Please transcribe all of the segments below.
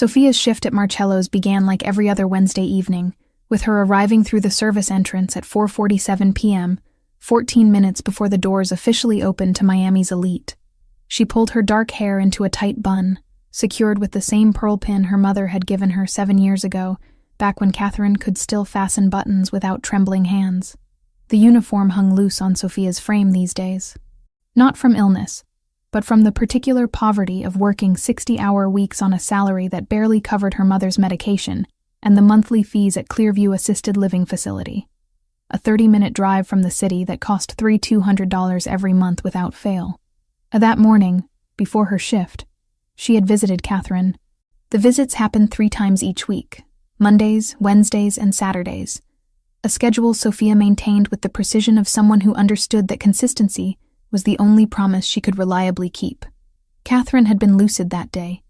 Sophia's shift at Marcello's began like every other Wednesday evening, with her arriving through the service entrance at 4:47 p.m., 14 minutes before the doors officially opened to Miami's elite. She pulled her dark hair into a tight bun, secured with the same pearl pin her mother had given her 7 years ago, back when Catherine could still fasten buttons without trembling hands. The uniform hung loose on Sophia's frame these days. Not from illness, but from the particular poverty of working 60-hour weeks on a salary that barely covered her mother's medication and the monthly fees at Clearview Assisted Living Facility, a 30-minute drive from the city that cost $200 every month without fail. That morning, before her shift, she had visited Catherine. The visits happened 3 times each week, Mondays, Wednesdays, and Saturdays, a schedule Sophia maintained with the precision of someone who understood that consistency was the only promise she could reliably keep. Catherine had been lucid that day,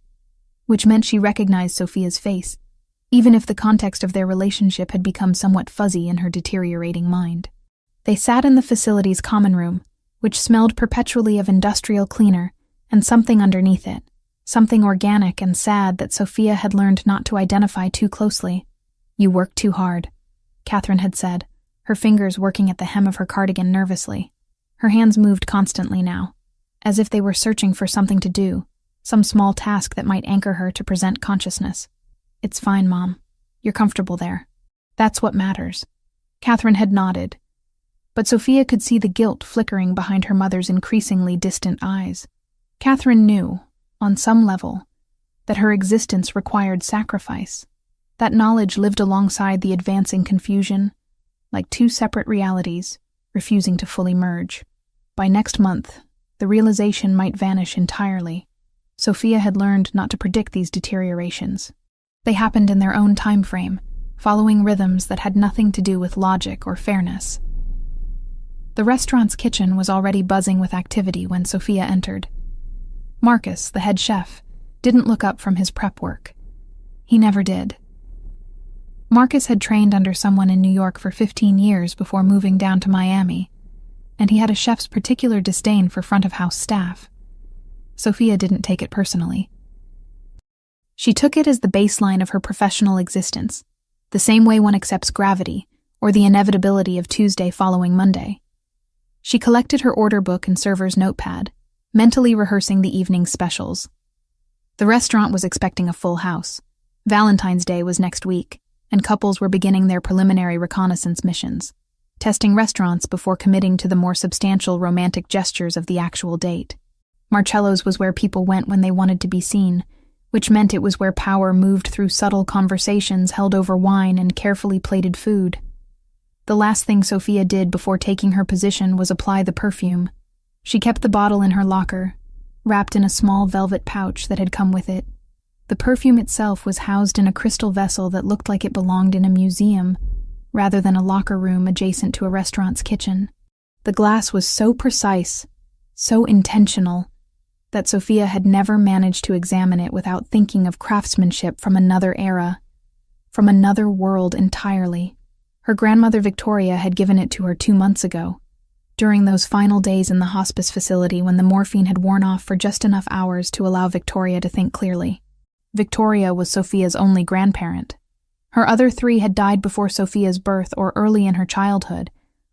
which meant she recognized Sophia's face, even if the context of their relationship had become somewhat fuzzy in her deteriorating mind. They sat in the facility's common room, which smelled perpetually of industrial cleaner and something underneath it, something organic and sad that Sophia had learned not to identify too closely. "You work too hard," Catherine had said, her fingers working at the hem of her cardigan nervously. Her hands moved constantly now, as if they were searching for something to do, some small task that might anchor her to present consciousness. "It's fine, Mom. You're comfortable there. That's what matters." Catherine had nodded, but Sophia could see the guilt flickering behind her mother's increasingly distant eyes. Catherine knew, on some level, that her existence required sacrifice. That knowledge lived alongside the advancing confusion, like 2 separate realities, refusing to fully merge. By next month, the realization might vanish entirely. Sophia had learned not to predict these deteriorations. They happened in their own time frame, following rhythms that had nothing to do with logic or fairness. The restaurant's kitchen was already buzzing with activity when Sophia entered. Marcus, the head chef, didn't look up from his prep work. He never did. Marcus had trained under someone in New York for 15 years before moving down to Miami, and he had a chef's particular disdain for front-of-house staff. Sophia didn't take it personally. She took it as the baseline of her professional existence, the same way one accepts gravity or the inevitability of Tuesday following Monday. She collected her order book and server's notepad, mentally rehearsing the evening's specials. The restaurant was expecting a full house. Valentine's Day was next week, and couples were beginning their preliminary reconnaissance missions, testing restaurants before committing to the more substantial romantic gestures of the actual date. Marcello's was where people went when they wanted to be seen, which meant it was where power moved through subtle conversations held over wine and carefully plated food. The last thing Sophia did before taking her position was apply the perfume. She kept the bottle in her locker, wrapped in a small velvet pouch that had come with it. The perfume itself was housed in a crystal vessel that looked like it belonged in a museum, rather than a locker room adjacent to a restaurant's kitchen. The glass was so precise, so intentional, that Sophia had never managed to examine it without thinking of craftsmanship from another era, from another world entirely. Her grandmother Victoria had given it to her 2 months ago, during those final days in the hospice facility when the morphine had worn off for just enough hours to allow Victoria to think clearly. Victoria was Sophia's only grandparent. Her other 3 had died before Sophia's birth or early in her childhood,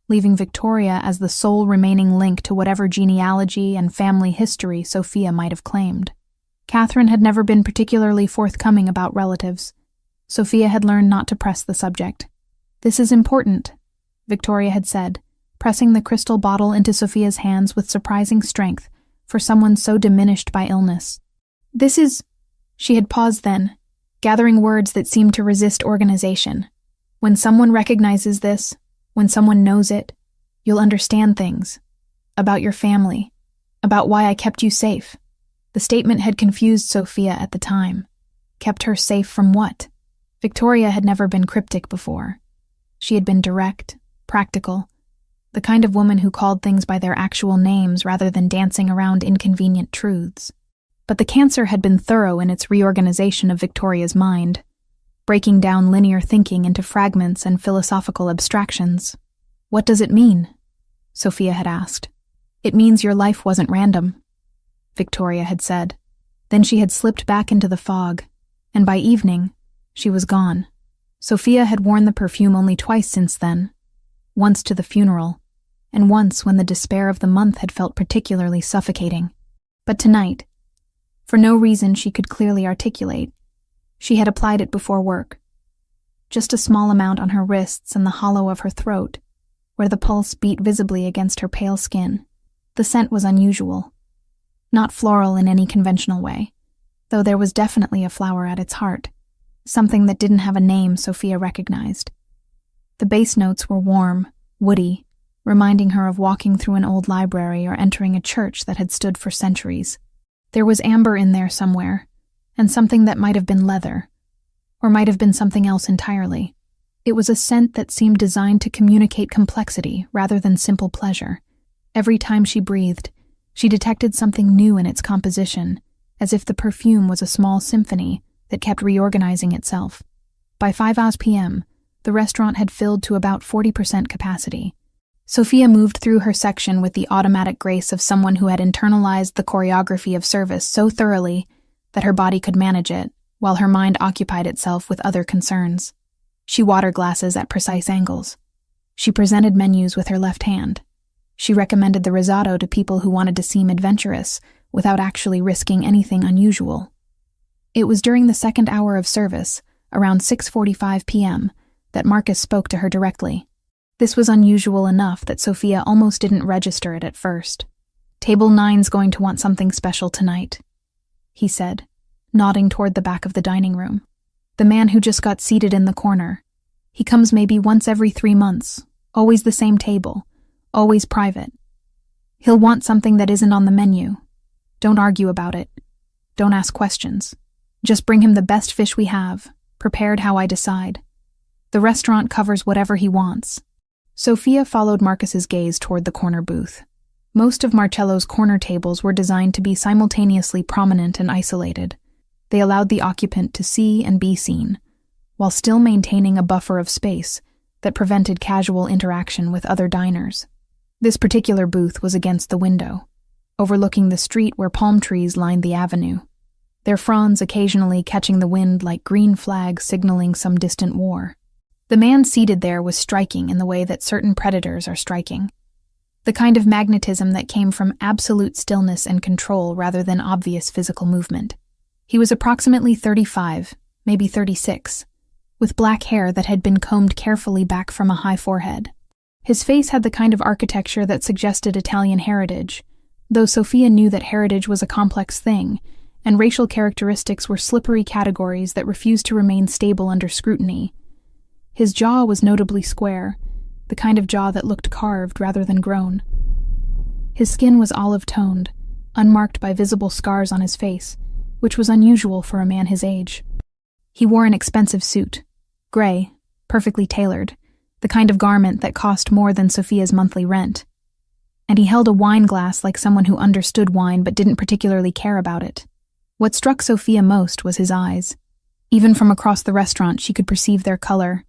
leaving Victoria as the sole remaining link to whatever genealogy and family history Sophia might have claimed. Catherine had never been particularly forthcoming about relatives. Sophia had learned not to press the subject. "This is important," Victoria had said, pressing the crystal bottle into Sophia's hands with surprising strength for someone so diminished by illness. "This is—" She had paused then, gathering words that seemed to resist organization. "When someone recognizes this, when someone knows it, you'll understand things. About your family. About why I kept you safe." The statement had confused Sophia at the time. Kept her safe from what? Victoria had never been cryptic before. She had been direct, practical, the kind of woman who called things by their actual names rather than dancing around inconvenient truths. But the cancer had been thorough in its reorganization of Victoria's mind, breaking down linear thinking into fragments and philosophical abstractions. "What does it mean?" Sophia had asked. "It means your life wasn't random," Victoria had said. Then she had slipped back into the fog, and by evening, she was gone. Sophia had worn the perfume only twice since then, once to the funeral, and once when the despair of the month had felt particularly suffocating. But tonight, for no reason she could clearly articulate, she had applied it before work. Just a small amount on her wrists and the hollow of her throat, where the pulse beat visibly against her pale skin. The scent was unusual. Not floral in any conventional way, though there was definitely a flower at its heart, something that didn't have a name Sophia recognized. The base notes were warm, woody, reminding her of walking through an old library or entering a church that had stood for centuries. There was amber in there somewhere, and something that might have been leather, or might have been something else entirely. It was a scent that seemed designed to communicate complexity rather than simple pleasure. Every time she breathed, she detected something new in its composition, as if the perfume was a small symphony that kept reorganizing itself. By 5 p.m., the restaurant had filled to about 40% capacity. Sophia moved through her section with the automatic grace of someone who had internalized the choreography of service so thoroughly that her body could manage it, while her mind occupied itself with other concerns. She water glasses at precise angles. She presented menus with her left hand. She recommended the risotto to people who wanted to seem adventurous without actually risking anything unusual. It was during the second hour of service, around 6:45 p.m., that Marcus spoke to her directly. This was unusual enough that Sophia almost didn't register it at first. "Table 9's going to want something special tonight," he said, nodding toward the back of the dining room. "The man who just got seated in the corner. He comes maybe once every 3 months, always the same table, always private. He'll want something that isn't on the menu. Don't argue about it. Don't ask questions. Just bring him the best fish we have, prepared how I decide. The restaurant covers whatever he wants." Sophia followed Marcus's gaze toward the corner booth. Most of Marcello's corner tables were designed to be simultaneously prominent and isolated. They allowed the occupant to see and be seen, while still maintaining a buffer of space that prevented casual interaction with other diners. This particular booth was against the window, overlooking the street where palm trees lined the avenue, their fronds occasionally catching the wind like green flags signaling some distant war. The man seated there was striking in the way that certain predators are striking, the kind of magnetism that came from absolute stillness and control rather than obvious physical movement. He was approximately 35, maybe 36, with black hair that had been combed carefully back from a high forehead. His face had the kind of architecture that suggested Italian heritage, though Sophia knew that heritage was a complex thing, and racial characteristics were slippery categories that refused to remain stable under scrutiny. His jaw was notably square, the kind of jaw that looked carved rather than grown. His skin was olive-toned, unmarked by visible scars on his face, which was unusual for a man his age. He wore an expensive suit, gray, perfectly tailored, the kind of garment that cost more than Sophia's monthly rent. And he held a wine glass like someone who understood wine but didn't particularly care about it. What struck Sophia most was his eyes. Even from across the restaurant, she could perceive their color,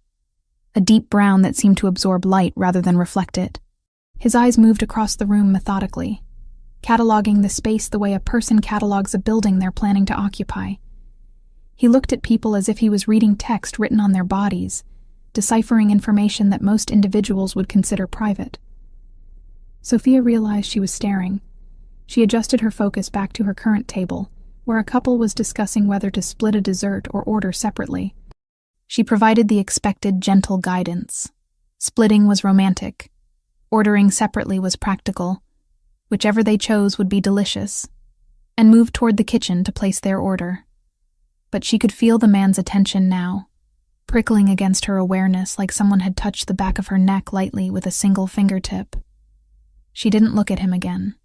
a deep brown that seemed to absorb light rather than reflect it. His eyes moved across the room methodically, cataloging the space the way a person catalogs a building they're planning to occupy. He looked at people as if he was reading text written on their bodies, deciphering information that most individuals would consider private. Sophia realized she was staring. She adjusted her focus back to her current table, where a couple was discussing whether to split a dessert or order separately. She provided the expected gentle guidance. Splitting was romantic. Ordering separately was practical. Whichever they chose would be delicious, and moved toward the kitchen to place their order. But she could feel the man's attention now, prickling against her awareness like someone had touched the back of her neck lightly with a single fingertip. She didn't look at him again.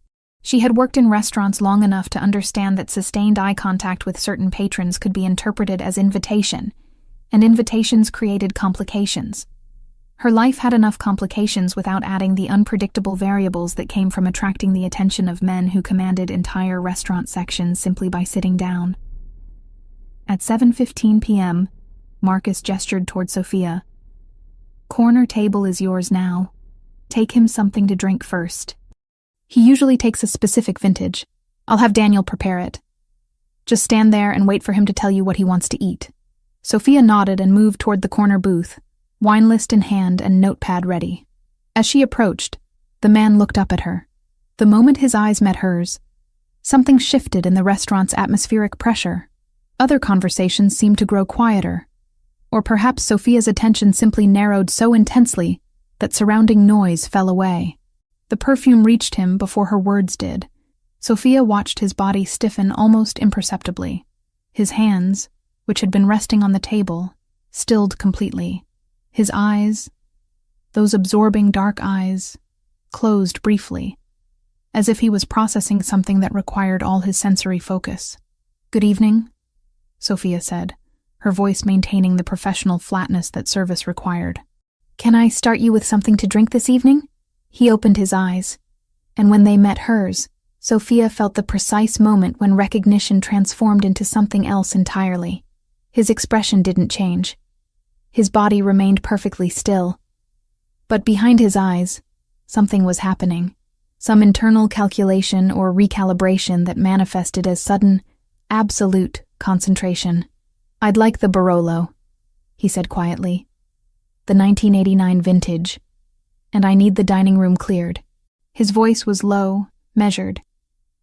She had worked in restaurants long enough to understand that sustained eye contact with certain patrons could be interpreted as invitation, and invitations created complications. Her life had enough complications without adding the unpredictable variables that came from attracting the attention of men who commanded entire restaurant sections simply by sitting down. At 7:15 p.m., Marcus gestured toward Sophia. "Corner table is yours now. Take him something to drink first. He usually takes a specific vintage. I'll have Daniel prepare it." Just stand there and wait for him to tell you what he wants to eat." Sophia nodded and moved toward the corner booth, wine list in hand and notepad ready. As she approached, the man looked up at her. The moment his eyes met hers, something shifted in the restaurant's atmospheric pressure. Other conversations seemed to grow quieter. Or perhaps Sophia's attention simply narrowed so intensely that surrounding noise fell away. The perfume reached him before her words did. Sophia watched his body stiffen almost imperceptibly. His hands, which had been resting on the table, stilled completely. His eyes, those absorbing dark eyes, closed briefly, as if he was processing something that required all his sensory focus. "Good evening," Sophia said, her voice maintaining the professional flatness that service required. "Can I start you with something to drink this evening?" He opened his eyes, and when they met hers, Sophia felt the precise moment when recognition transformed into something else entirely. His expression didn't change. His body remained perfectly still. But behind his eyes, something was happening. Some internal calculation or recalibration that manifested as sudden, absolute concentration. "I'd like the Barolo," he said quietly. "The 1989 vintage. And I need the dining room cleared." His voice was low, measured,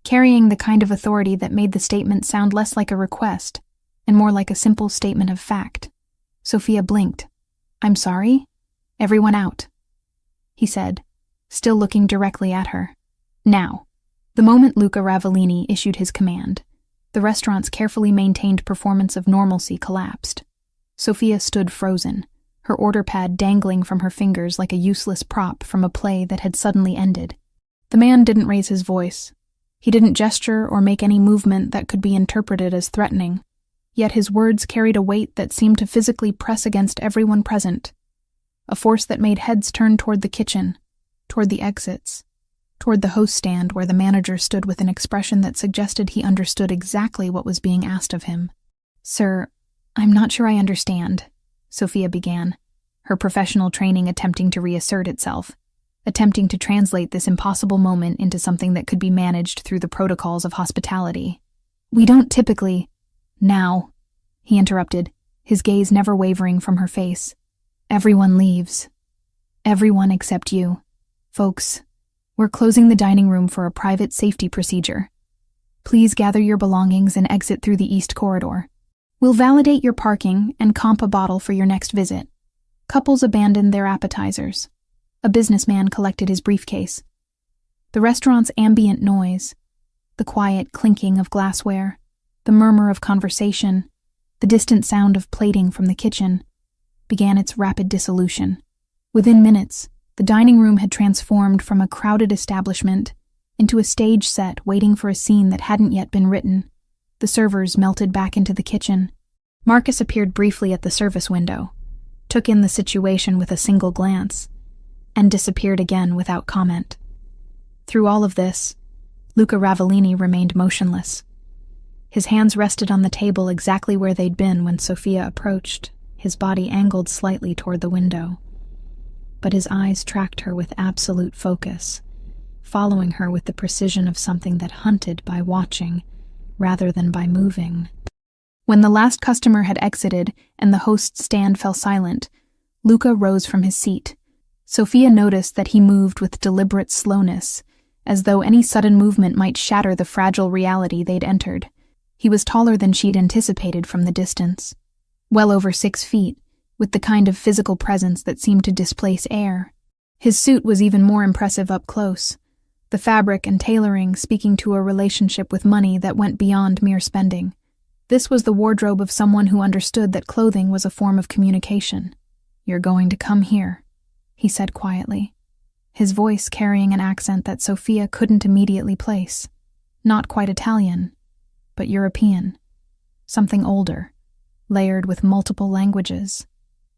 carrying the kind of authority that made the statement sound less like a request and more like a simple statement of fact. Sophia blinked. "I'm sorry? Everyone out," he said, still looking directly at her. "Now." The moment Luca Ravellini issued his command, the restaurant's carefully maintained performance of normalcy collapsed. Sophia stood frozen, her order pad dangling from her fingers like a useless prop from a play that had suddenly ended. The man didn't raise his voice. He didn't gesture or make any movement that could be interpreted as threatening, yet his words carried a weight that seemed to physically press against everyone present, a force that made heads turn toward the kitchen, toward the exits, toward the host stand where the manager stood with an expression that suggested he understood exactly what was being asked of him. "Sir, I'm not sure I understand," Sophia began, her professional training attempting to reassert itself, attempting to translate this impossible moment into something that could be managed through the protocols of hospitality. "We don't typically—" "Now," he interrupted, his gaze never wavering from her face. "Everyone leaves. Everyone except you. Folks, we're closing the dining room for a private safety procedure. Please gather your belongings and exit through the east corridor. We'll validate your parking and comp a bottle for your next visit." Couples abandoned their appetizers. A businessman collected his briefcase. The restaurant's ambient noise, the quiet clinking of glassware, the murmur of conversation, the distant sound of plating from the kitchen, began its rapid dissolution. Within minutes, the dining room had transformed from a crowded establishment into a stage set waiting for a scene that hadn't yet been written. The servers melted back into the kitchen. Marcus appeared briefly at the service window, took in the situation with a single glance, and disappeared again without comment. Through all of this, Luca Ravellini remained motionless. His hands rested on the table exactly where they'd been when Sophia approached, his body angled slightly toward the window. But his eyes tracked her with absolute focus, following her with the precision of something that hunted by watching rather than by moving. When the last customer had exited and the host's stand fell silent, Luca rose from his seat. Sophia noticed that he moved with deliberate slowness, as though any sudden movement might shatter the fragile reality they'd entered. He was taller than she'd anticipated from the distance, well over 6 feet, with the kind of physical presence that seemed to displace air. His suit was even more impressive up close, the fabric and tailoring speaking to a relationship with money that went beyond mere spending. This was the wardrobe of someone who understood that clothing was a form of communication. "You're going to come here," he said quietly, his voice carrying an accent that Sophia couldn't immediately place. Not quite Italian, but European. Something older, layered with multiple languages.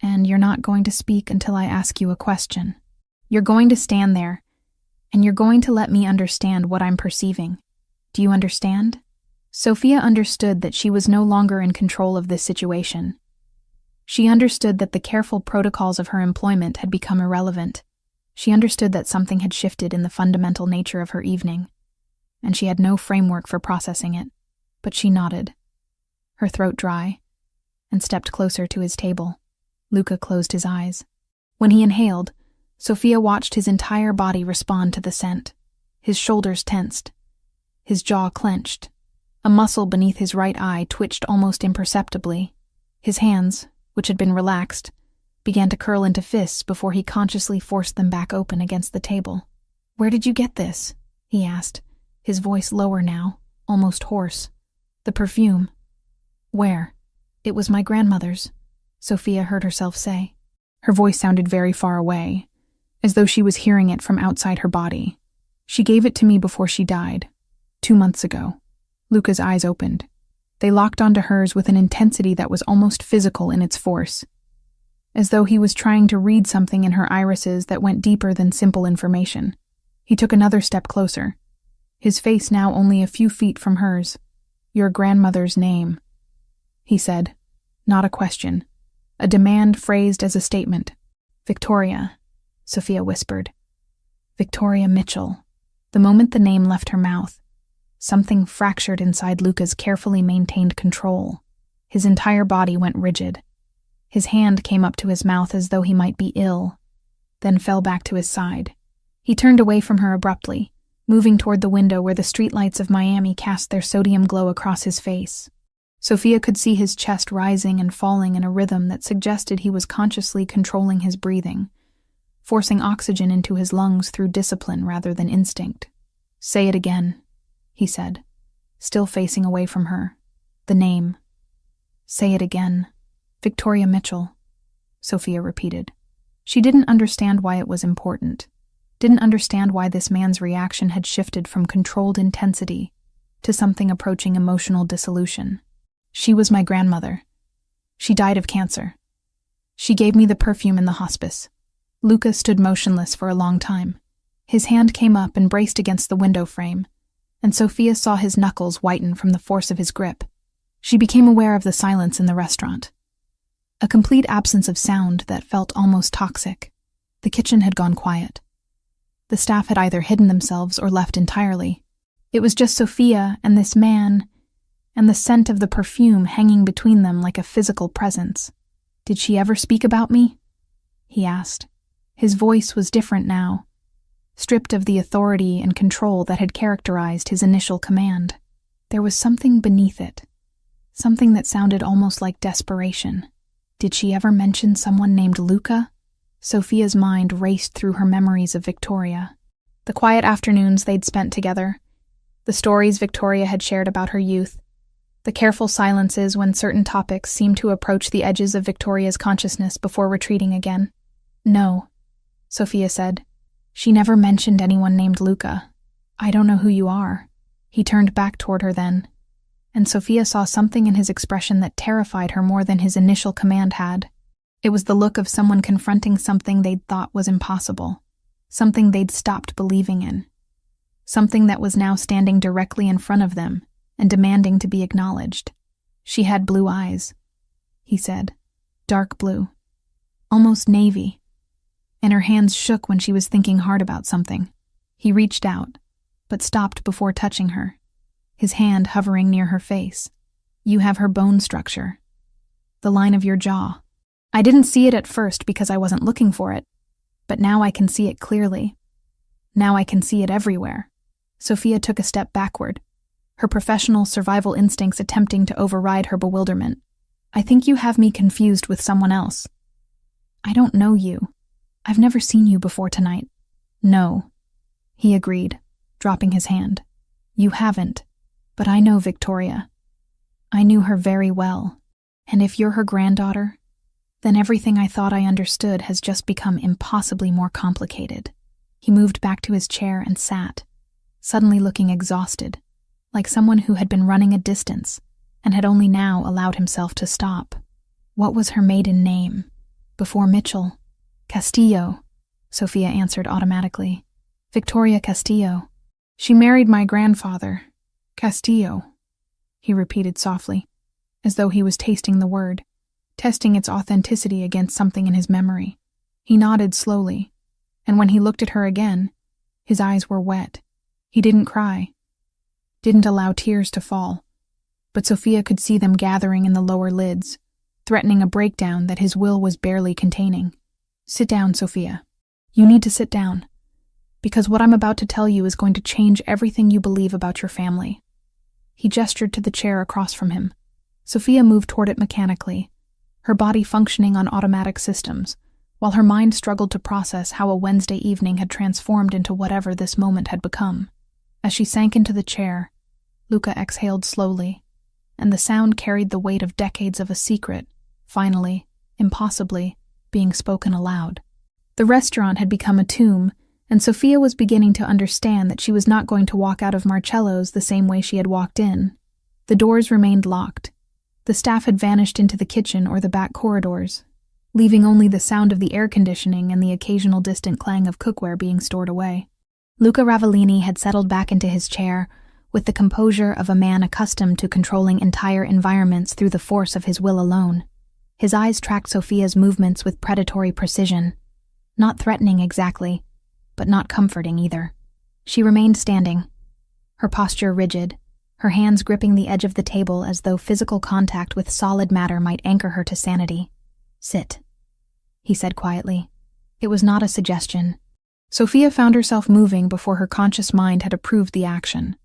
"And you're not going to speak until I ask you a question. You're going to stand there, and you're going to let me understand what I'm perceiving. Do you understand?" Sophia understood that she was no longer in control of this situation. She understood that the careful protocols of her employment had become irrelevant. She understood that something had shifted in the fundamental nature of her evening, and she had no framework for processing it. but she nodded, her throat dry, and stepped closer to his table. Luca closed his eyes. When he inhaled, Sophia watched his entire body respond to the scent. His shoulders tensed, his jaw clenched. A muscle beneath his right eye twitched almost imperceptibly. His hands, which had been relaxed, began to curl into fists before he consciously forced them back open against the table. "Where did you get this?" he asked, his voice lower now, almost hoarse. "The perfume." "Where?" "It was my grandmother's," Sophia heard herself say. Her voice sounded very far away, as though she was hearing it from outside her body. "She gave it to me before she died, 2 months ago." Luca's eyes opened. They locked onto hers with an intensity that was almost physical in its force, as though he was trying to read something in her irises that went deeper than simple information. He took another step closer, his face now only a few feet from hers. "Your grandmother's name," he said, not a question, a demand phrased as a statement. "Victoria," Sophia whispered. "Victoria Mitchell." The moment the name left her mouth, something fractured inside Luca's carefully maintained control. His entire body went rigid. His hand came up to his mouth as though he might be ill, then fell back to his side. He turned away from her abruptly, moving toward the window where the streetlights of Miami cast their sodium glow across his face. Sophia could see his chest rising and falling in a rhythm that suggested he was consciously controlling his breathing, forcing oxygen into his lungs through discipline rather than instinct. "Say it again," he said, still facing away from her. "The name." "Say it again." "Victoria Mitchell," Sophia repeated. She didn't understand why it was important, didn't understand why this man's reaction had shifted from controlled intensity to something approaching emotional dissolution. "She was my grandmother. She died of cancer. She gave me the perfume in the hospice." Luca stood motionless for a long time. His hand came up and braced against the window frame, and Sophia saw his knuckles whiten from the force of his grip. She became aware of the silence in the restaurant, a complete absence of sound that felt almost toxic. The kitchen had gone quiet. The staff had either hidden themselves or left entirely. It was just Sophia and this man, and the scent of the perfume hanging between them like a physical presence. "Did she ever speak about me?" he asked. His voice was different now, stripped of the authority and control that had characterized his initial command. There was something beneath it, something that sounded almost like desperation. Did she ever mention someone named Luca? Sophia's mind raced through her memories of Victoria. The quiet afternoons they'd spent together, the stories Victoria had shared about her youth, the careful silences when certain topics seemed to approach the edges of Victoria's consciousness before retreating again. "No," Sophia said. "She never mentioned anyone named Luca. I don't know who you are." He turned back toward her then, and Sophia saw something in his expression that terrified her more than his initial command had. It was the look of someone confronting something they'd thought was impossible, something they'd stopped believing in, something that was now standing directly in front of them and demanding to be acknowledged. "She had blue eyes," he said, "dark blue, almost navy, and her hands shook when she was thinking hard about something." He reached out, but stopped before touching her, his hand hovering near her face. "You have her bone structure, the line of your jaw. I didn't see it at first because I wasn't looking for it, but now I can see it clearly. Now I can see it everywhere." Sophia took a step backward, her professional survival instincts attempting to override her bewilderment. "I think you have me confused with someone else. I don't know you. I've never seen you before tonight." "No," he agreed, dropping his hand. "You haven't, but I know Victoria. I knew her very well, and if you're her granddaughter, then everything I thought I understood has just become impossibly more complicated." He moved back to his chair and sat, suddenly looking exhausted, like someone who had been running a distance and had only now allowed himself to stop. What was her maiden name? Before Mitchell? "Castillo," Sophia answered automatically. "Victoria Castillo. She married my grandfather. Castillo," he repeated softly, as though he was tasting the word, testing its authenticity against something in his memory. He nodded slowly, and when he looked at her again, his eyes were wet. He didn't cry, didn't allow tears to fall, but Sophia could see them gathering in the lower lids, threatening a breakdown that his will was barely containing. "Sit down, Sophia. You need to sit down, because what I'm about to tell you is going to change everything you believe about your family." He gestured to the chair across from him. Sophia moved toward it mechanically, her body functioning on automatic systems, while her mind struggled to process how a Wednesday evening had transformed into whatever this moment had become. As she sank into the chair, Luca exhaled slowly, and the sound carried the weight of decades of a secret, finally, impossibly, being spoken aloud. The restaurant had become a tomb, and Sophia was beginning to understand that she was not going to walk out of Marcello's the same way she had walked in. The doors remained locked. The staff had vanished into the kitchen or the back corridors, leaving only the sound of the air conditioning and the occasional distant clang of cookware being stored away. Luca Ravellini had settled back into his chair with the composure of a man accustomed to controlling entire environments through the force of his will alone. His eyes tracked Sophia's movements with predatory precision, not threatening exactly, but not comforting either. She remained standing, her posture rigid, her hands gripping the edge of the table as though physical contact with solid matter might anchor her to sanity. "Sit," he said quietly. It was not a suggestion. Sophia found herself moving before her conscious mind had approved the action,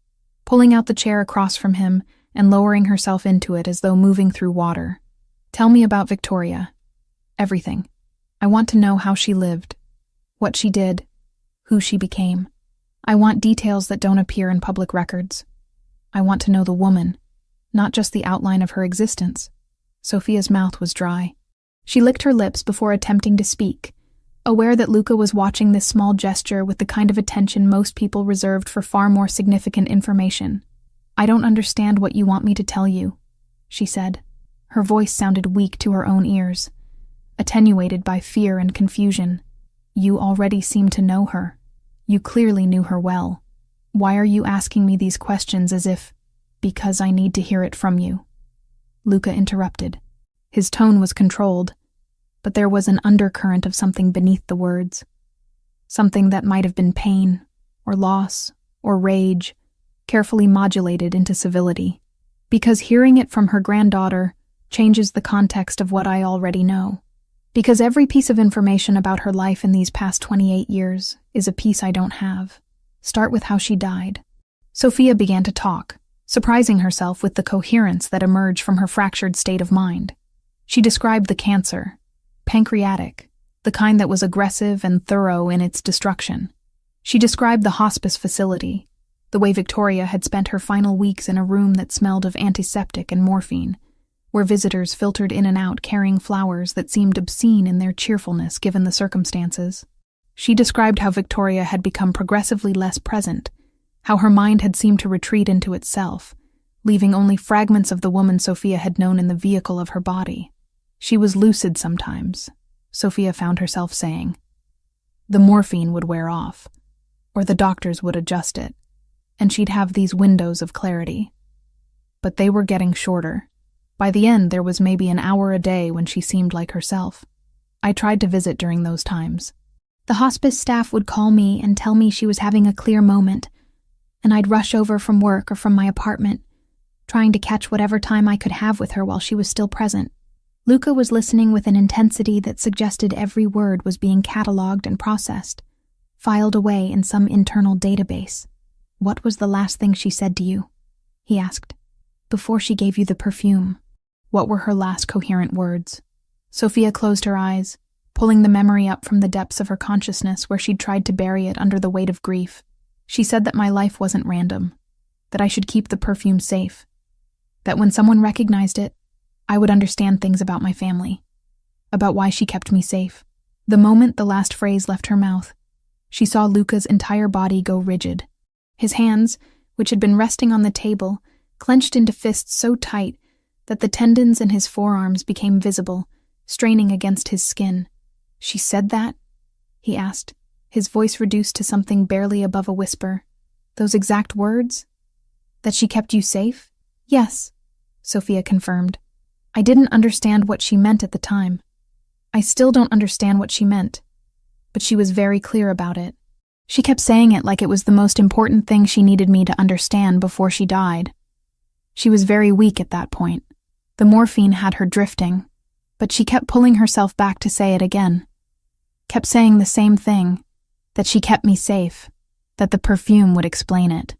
pulling out the chair across from him and lowering herself into it as though moving through water. "Tell me about Victoria. Everything. I want to know how she lived, what she did, who she became. I want details that don't appear in public records. I want to know the woman, not just the outline of her existence." Sophia's mouth was dry. She licked her lips before attempting to speak, aware that Luca was watching this small gesture with the kind of attention most people reserved for far more significant information. "I don't understand what you want me to tell you," she said. Her voice sounded weak to her own ears, attenuated by fear and confusion. "You already seem to know her. You clearly knew her well. Why are you asking me these questions as if, because I need to hear it from you?" Luca interrupted. His tone was controlled, but there was an undercurrent of something beneath the words. Something that might have been pain, or loss, or rage, carefully modulated into civility. "Because hearing it from her granddaughter changes the context of what I already know. Because every piece of information about her life in these past 28 years is a piece I don't have. Start with how she died." Sophia began to talk, surprising herself with the coherence that emerged from her fractured state of mind. She described the cancer, pancreatic, the kind that was aggressive and thorough in its destruction. She described the hospice facility, the way Victoria had spent her final weeks in a room that smelled of antiseptic and morphine, where visitors filtered in and out carrying flowers that seemed obscene in their cheerfulness given the circumstances. She described how Victoria had become progressively less present, how her mind had seemed to retreat into itself, leaving only fragments of the woman Sophia had known in the vehicle of her body. She was lucid sometimes, Sophia found herself saying. The morphine would wear off, or the doctors would adjust it, and she'd have these windows of clarity. But they were getting shorter. By the end, there was maybe an hour a day when she seemed like herself. I tried to visit during those times. The hospice staff would call me and tell me she was having a clear moment, and I'd rush over from work or from my apartment, trying to catch whatever time I could have with her while she was still present. Luca was listening with an intensity that suggested every word was being catalogued and processed, filed away in some internal database. "What was the last thing she said to you?" he asked. "Before she gave you the perfume, what were her last coherent words?" Sophia closed her eyes, pulling the memory up from the depths of her consciousness where she'd tried to bury it under the weight of grief. She said that my life wasn't random, that I should keep the perfume safe, that when someone recognized it, I would understand things about my family, about why she kept me safe. The moment the last phrase left her mouth, she saw Luca's entire body go rigid. His hands, which had been resting on the table, clenched into fists so tight that the tendons in his forearms became visible, straining against his skin. "She said that?" he asked, his voice reduced to something barely above a whisper. "Those exact words? That she kept you safe?" "Yes," Sophia confirmed. "I didn't understand what she meant at the time. I still don't understand what she meant, but she was very clear about it. She kept saying it like it was the most important thing she needed me to understand before she died. She was very weak at that point. The morphine had her drifting, but she kept pulling herself back to say it again. Kept saying the same thing, that she kept me safe, that the perfume would explain it.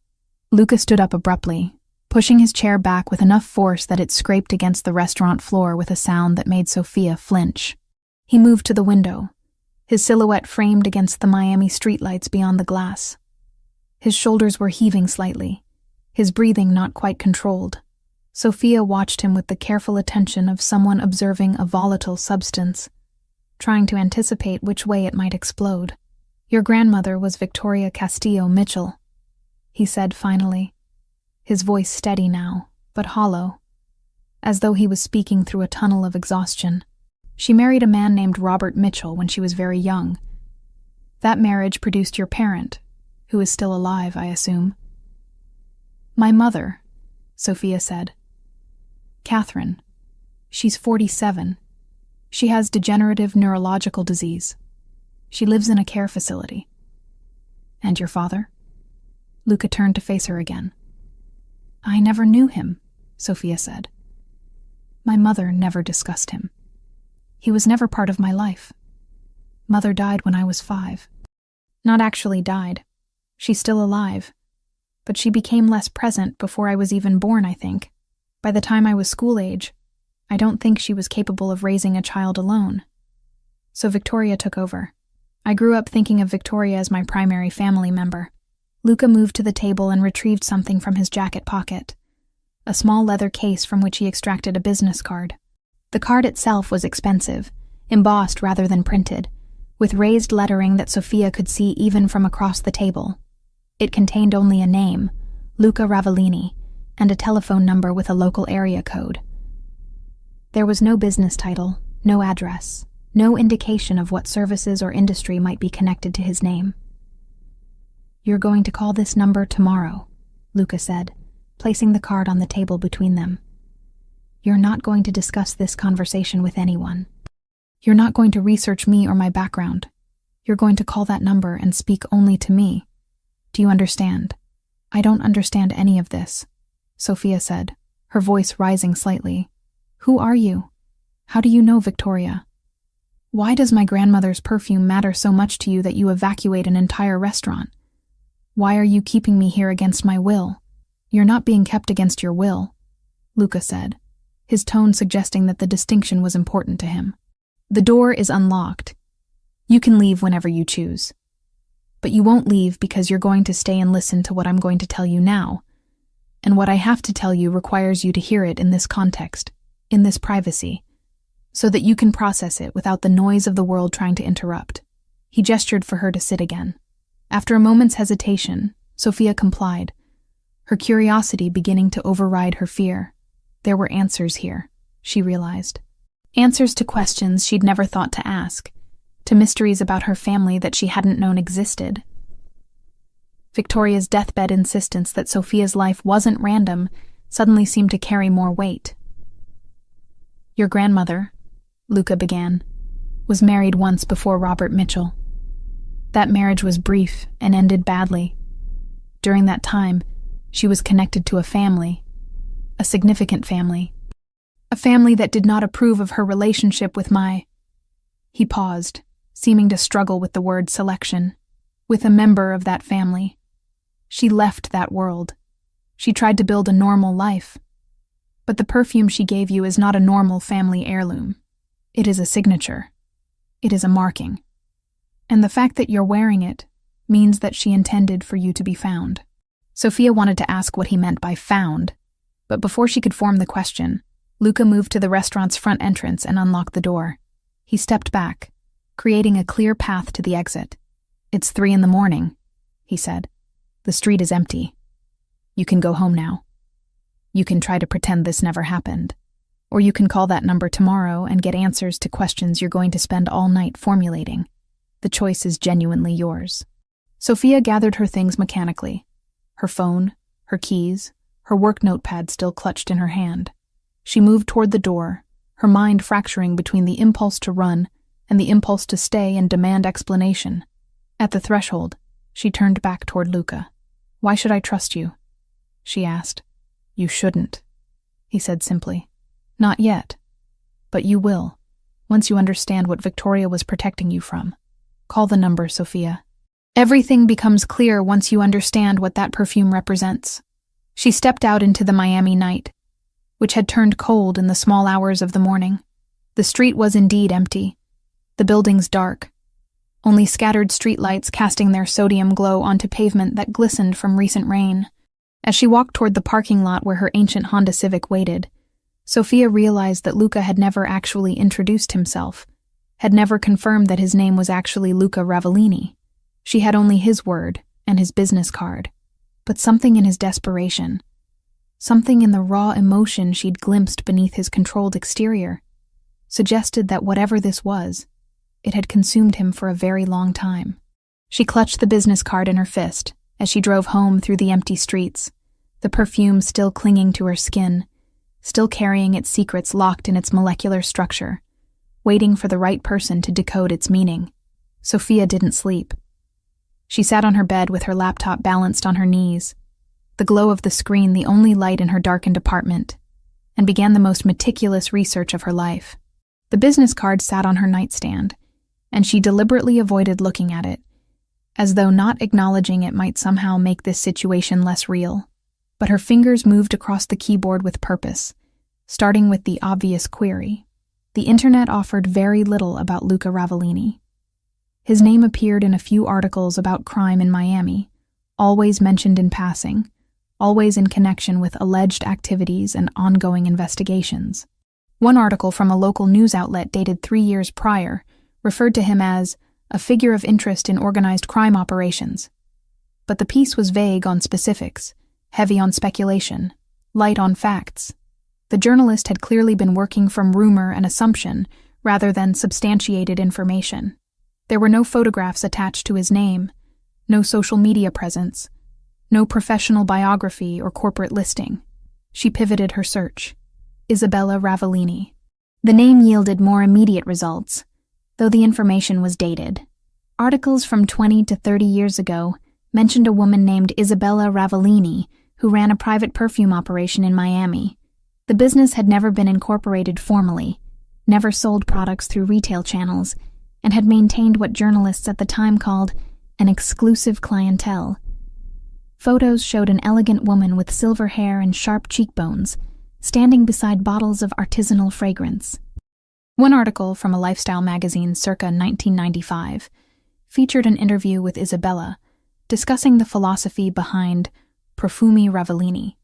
Luca stood up abruptly, pushing his chair back with enough force that it scraped against the restaurant floor with a sound that made Sophia flinch. He moved to the window, his silhouette framed against the Miami streetlights beyond the glass. His shoulders were heaving slightly, his breathing not quite controlled. Sophia watched him with the careful attention of someone observing a volatile substance, trying to anticipate which way it might explode. "Your grandmother was Victoria Castillo Mitchell," he said finally, his voice steady now, but hollow, as though he was speaking through a tunnel of exhaustion. "She married a man named Robert Mitchell when she was very young. That marriage produced your parent, who is still alive, I assume." "My mother," Sophia said. "Catherine. She's 47. She has degenerative neurological disease. She lives in a care facility." "And your father?" Luca turned to face her again. "I never knew him," Sophia said. "My mother never discussed him. He was never part of my life. Mother died when I was 5. Not actually died. She's still alive. But she became less present before I was even born, I think. By the time I was school age, I don't think she was capable of raising a child alone. So Victoria took over. I grew up thinking of Victoria as my primary family member." Luca moved to the table and retrieved something from his jacket pocket, a small leather case from which he extracted a business card. The card itself was expensive, embossed rather than printed, with raised lettering that Sophia could see even from across the table. It contained only a name, Luca Ravellini, and a telephone number with a local area code. There was no business title, no address, no indication of what services or industry might be connected to his name. "You're going to call this number tomorrow," Luca said, placing the card on the table between them. "You're not going to discuss this conversation with anyone. You're not going to research me or my background. You're going to call that number and speak only to me. Do you understand?" "I don't understand any of this," Sophia said, her voice rising slightly. "Who are you? How do you know Victoria? Why does my grandmother's perfume matter so much to you that you evacuate an entire restaurant? Why are you keeping me here against my will?" "You're not being kept against your will," Luca said, his tone suggesting that the distinction was important to him. "The door is unlocked. You can leave whenever you choose. But you won't leave because you're going to stay and listen to what I'm going to tell you now. And what I have to tell you requires you to hear it in this context, in this privacy, so that you can process it without the noise of the world trying to interrupt." He gestured for her to sit again. After a moment's hesitation, Sophia complied, her curiosity beginning to override her fear. There were answers here, she realized. Answers to questions she'd never thought to ask, to mysteries about her family that she hadn't known existed. Victoria's deathbed insistence that Sophia's life wasn't random suddenly seemed to carry more weight. "Your grandmother," Luca began, "was married once before Robert Mitchell. That marriage was brief and ended badly. During that time, she was connected to a family, a significant family, a family that did not approve of her relationship with my—" He paused, seeming to struggle with the word selection, "with a member of that family. She left that world. She tried to build a normal life. But the perfume she gave you is not a normal family heirloom. It is a signature. It is a marking. And the fact that you're wearing it means that she intended for you to be found." Sophia wanted to ask what he meant by found, but before she could form the question, Luca moved to the restaurant's front entrance and unlocked the door. He stepped back, creating a clear path to the exit. "It's 3 a.m, he said. "The street is empty. You can go home now. You can try to pretend this never happened, or you can call that number tomorrow and get answers to questions you're going to spend all night formulating. The choice is genuinely yours." Sophia gathered her things mechanically, her phone, her keys, her work notepad still clutched in her hand. She moved toward the door, her mind fracturing between the impulse to run and the impulse to stay and demand explanation. At the threshold, she turned back toward Luca. "Why should I trust you?" she asked. "You shouldn't," he said simply. Not yet. But you will, once you understand what Victoria was protecting you from. Call the number, Sophia. Everything becomes clear once you understand what that perfume represents. She stepped out into the Miami night, which had turned cold in the small hours of the morning. The street was indeed empty, the buildings dark, only scattered streetlights casting their sodium glow onto pavement that glistened from recent rain. As she walked toward the parking lot where her ancient Honda Civic waited, Sophia realized that Luca had never actually introduced himself, had never confirmed that his name was actually Luca Ravellini. She had only his word and his business card. But something in his desperation, something in the raw emotion she'd glimpsed beneath his controlled exterior, suggested that whatever this was, it had consumed him for a very long time. She clutched the business card in her fist as she drove home through the empty streets, the perfume still clinging to her skin, still carrying its secrets locked in its molecular structure, waiting for the right person to decode its meaning. Sophia didn't sleep. She sat on her bed with her laptop balanced on her knees, the glow of the screen the only light in her darkened apartment, and began the most meticulous research of her life. The business card sat on her nightstand, and she deliberately avoided looking at it, as though not acknowledging it might somehow make this situation less real. But her fingers moved across the keyboard with purpose, starting with the obvious query. The internet offered very little about Luca Ravellini. His name appeared in a few articles about crime in Miami, always mentioned in passing, always in connection with alleged activities and ongoing investigations. One article from a local news outlet dated 3 years prior referred to him as a figure of interest in organized crime operations. But the piece was vague on specifics, heavy on speculation, light on facts. The journalist had clearly been working from rumor and assumption rather than substantiated information. There were no photographs attached to his name, no social media presence, no professional biography or corporate listing. She pivoted her search. Isabella Ravellini. The name yielded more immediate results, though the information was dated. Articles from 20 to 30 years ago mentioned a woman named Isabella Ravellini who ran a private perfume operation in Miami. The business had never been incorporated formally, never sold products through retail channels, and had maintained what journalists at the time called an exclusive clientele. Photos showed an elegant woman with silver hair and sharp cheekbones, standing beside bottles of artisanal fragrance. One article from a lifestyle magazine circa 1995 featured an interview with Isabella, discussing the philosophy behind Perfume Ravellini.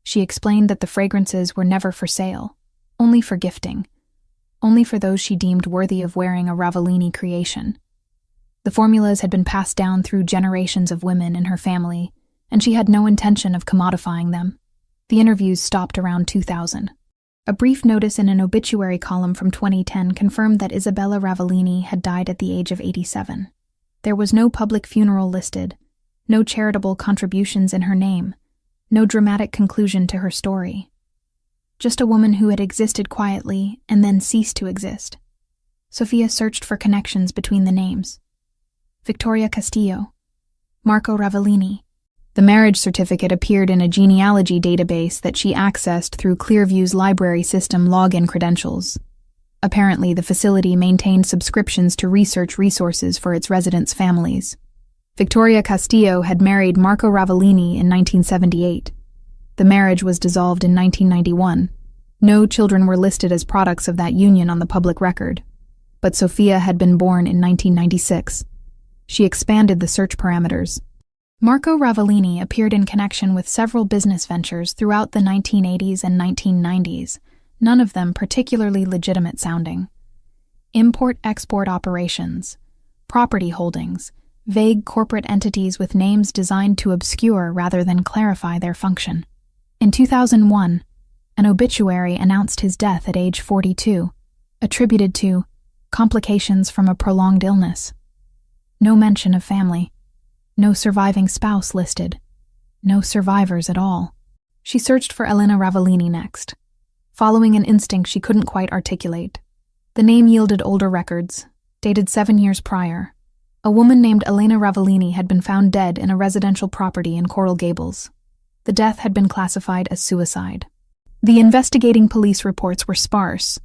She explained that the fragrances were never for sale, only for gifting, only for those she deemed worthy of wearing a Ravellini creation. The formulas had been passed down through generations of women in her family, and she had no intention of commodifying them. The interviews stopped around 2000. A brief notice in an obituary column from 2010 confirmed that Isabella Ravellini had died at the age of 87. There was no public funeral listed, no charitable contributions in her name, no dramatic conclusion to her story. Just a woman who had existed quietly and then ceased to exist. Sophia searched for connections between the names. Victoria Castillo, Marco Ravellini. The marriage certificate appeared in a genealogy database that she accessed through Clearview's library system login credentials. Apparently, the facility maintained subscriptions to research resources for its residents' families. Victoria Castillo had married Marco Ravellini in 1978. The marriage was dissolved in 1991. No children were listed as products of that union on the public record. But Sophia had been born in 1996. She expanded the search parameters. Marco Ravellini appeared in connection with several business ventures throughout the 1980s and 1990s, none of them particularly legitimate sounding. Import-export operations, property holdings, vague corporate entities with names designed to obscure rather than clarify their function. In 2001, an obituary announced his death at age 42, attributed to complications from a prolonged illness. No mention of family. No surviving spouse listed. No survivors at all. She searched for Elena Ravellini next, following an instinct she couldn't quite articulate. The name yielded older records, dated 7 years prior. A woman named Elena Ravellini had been found dead in a residential property in Coral Gables. The death had been classified as suicide. The investigating police reports were sparse,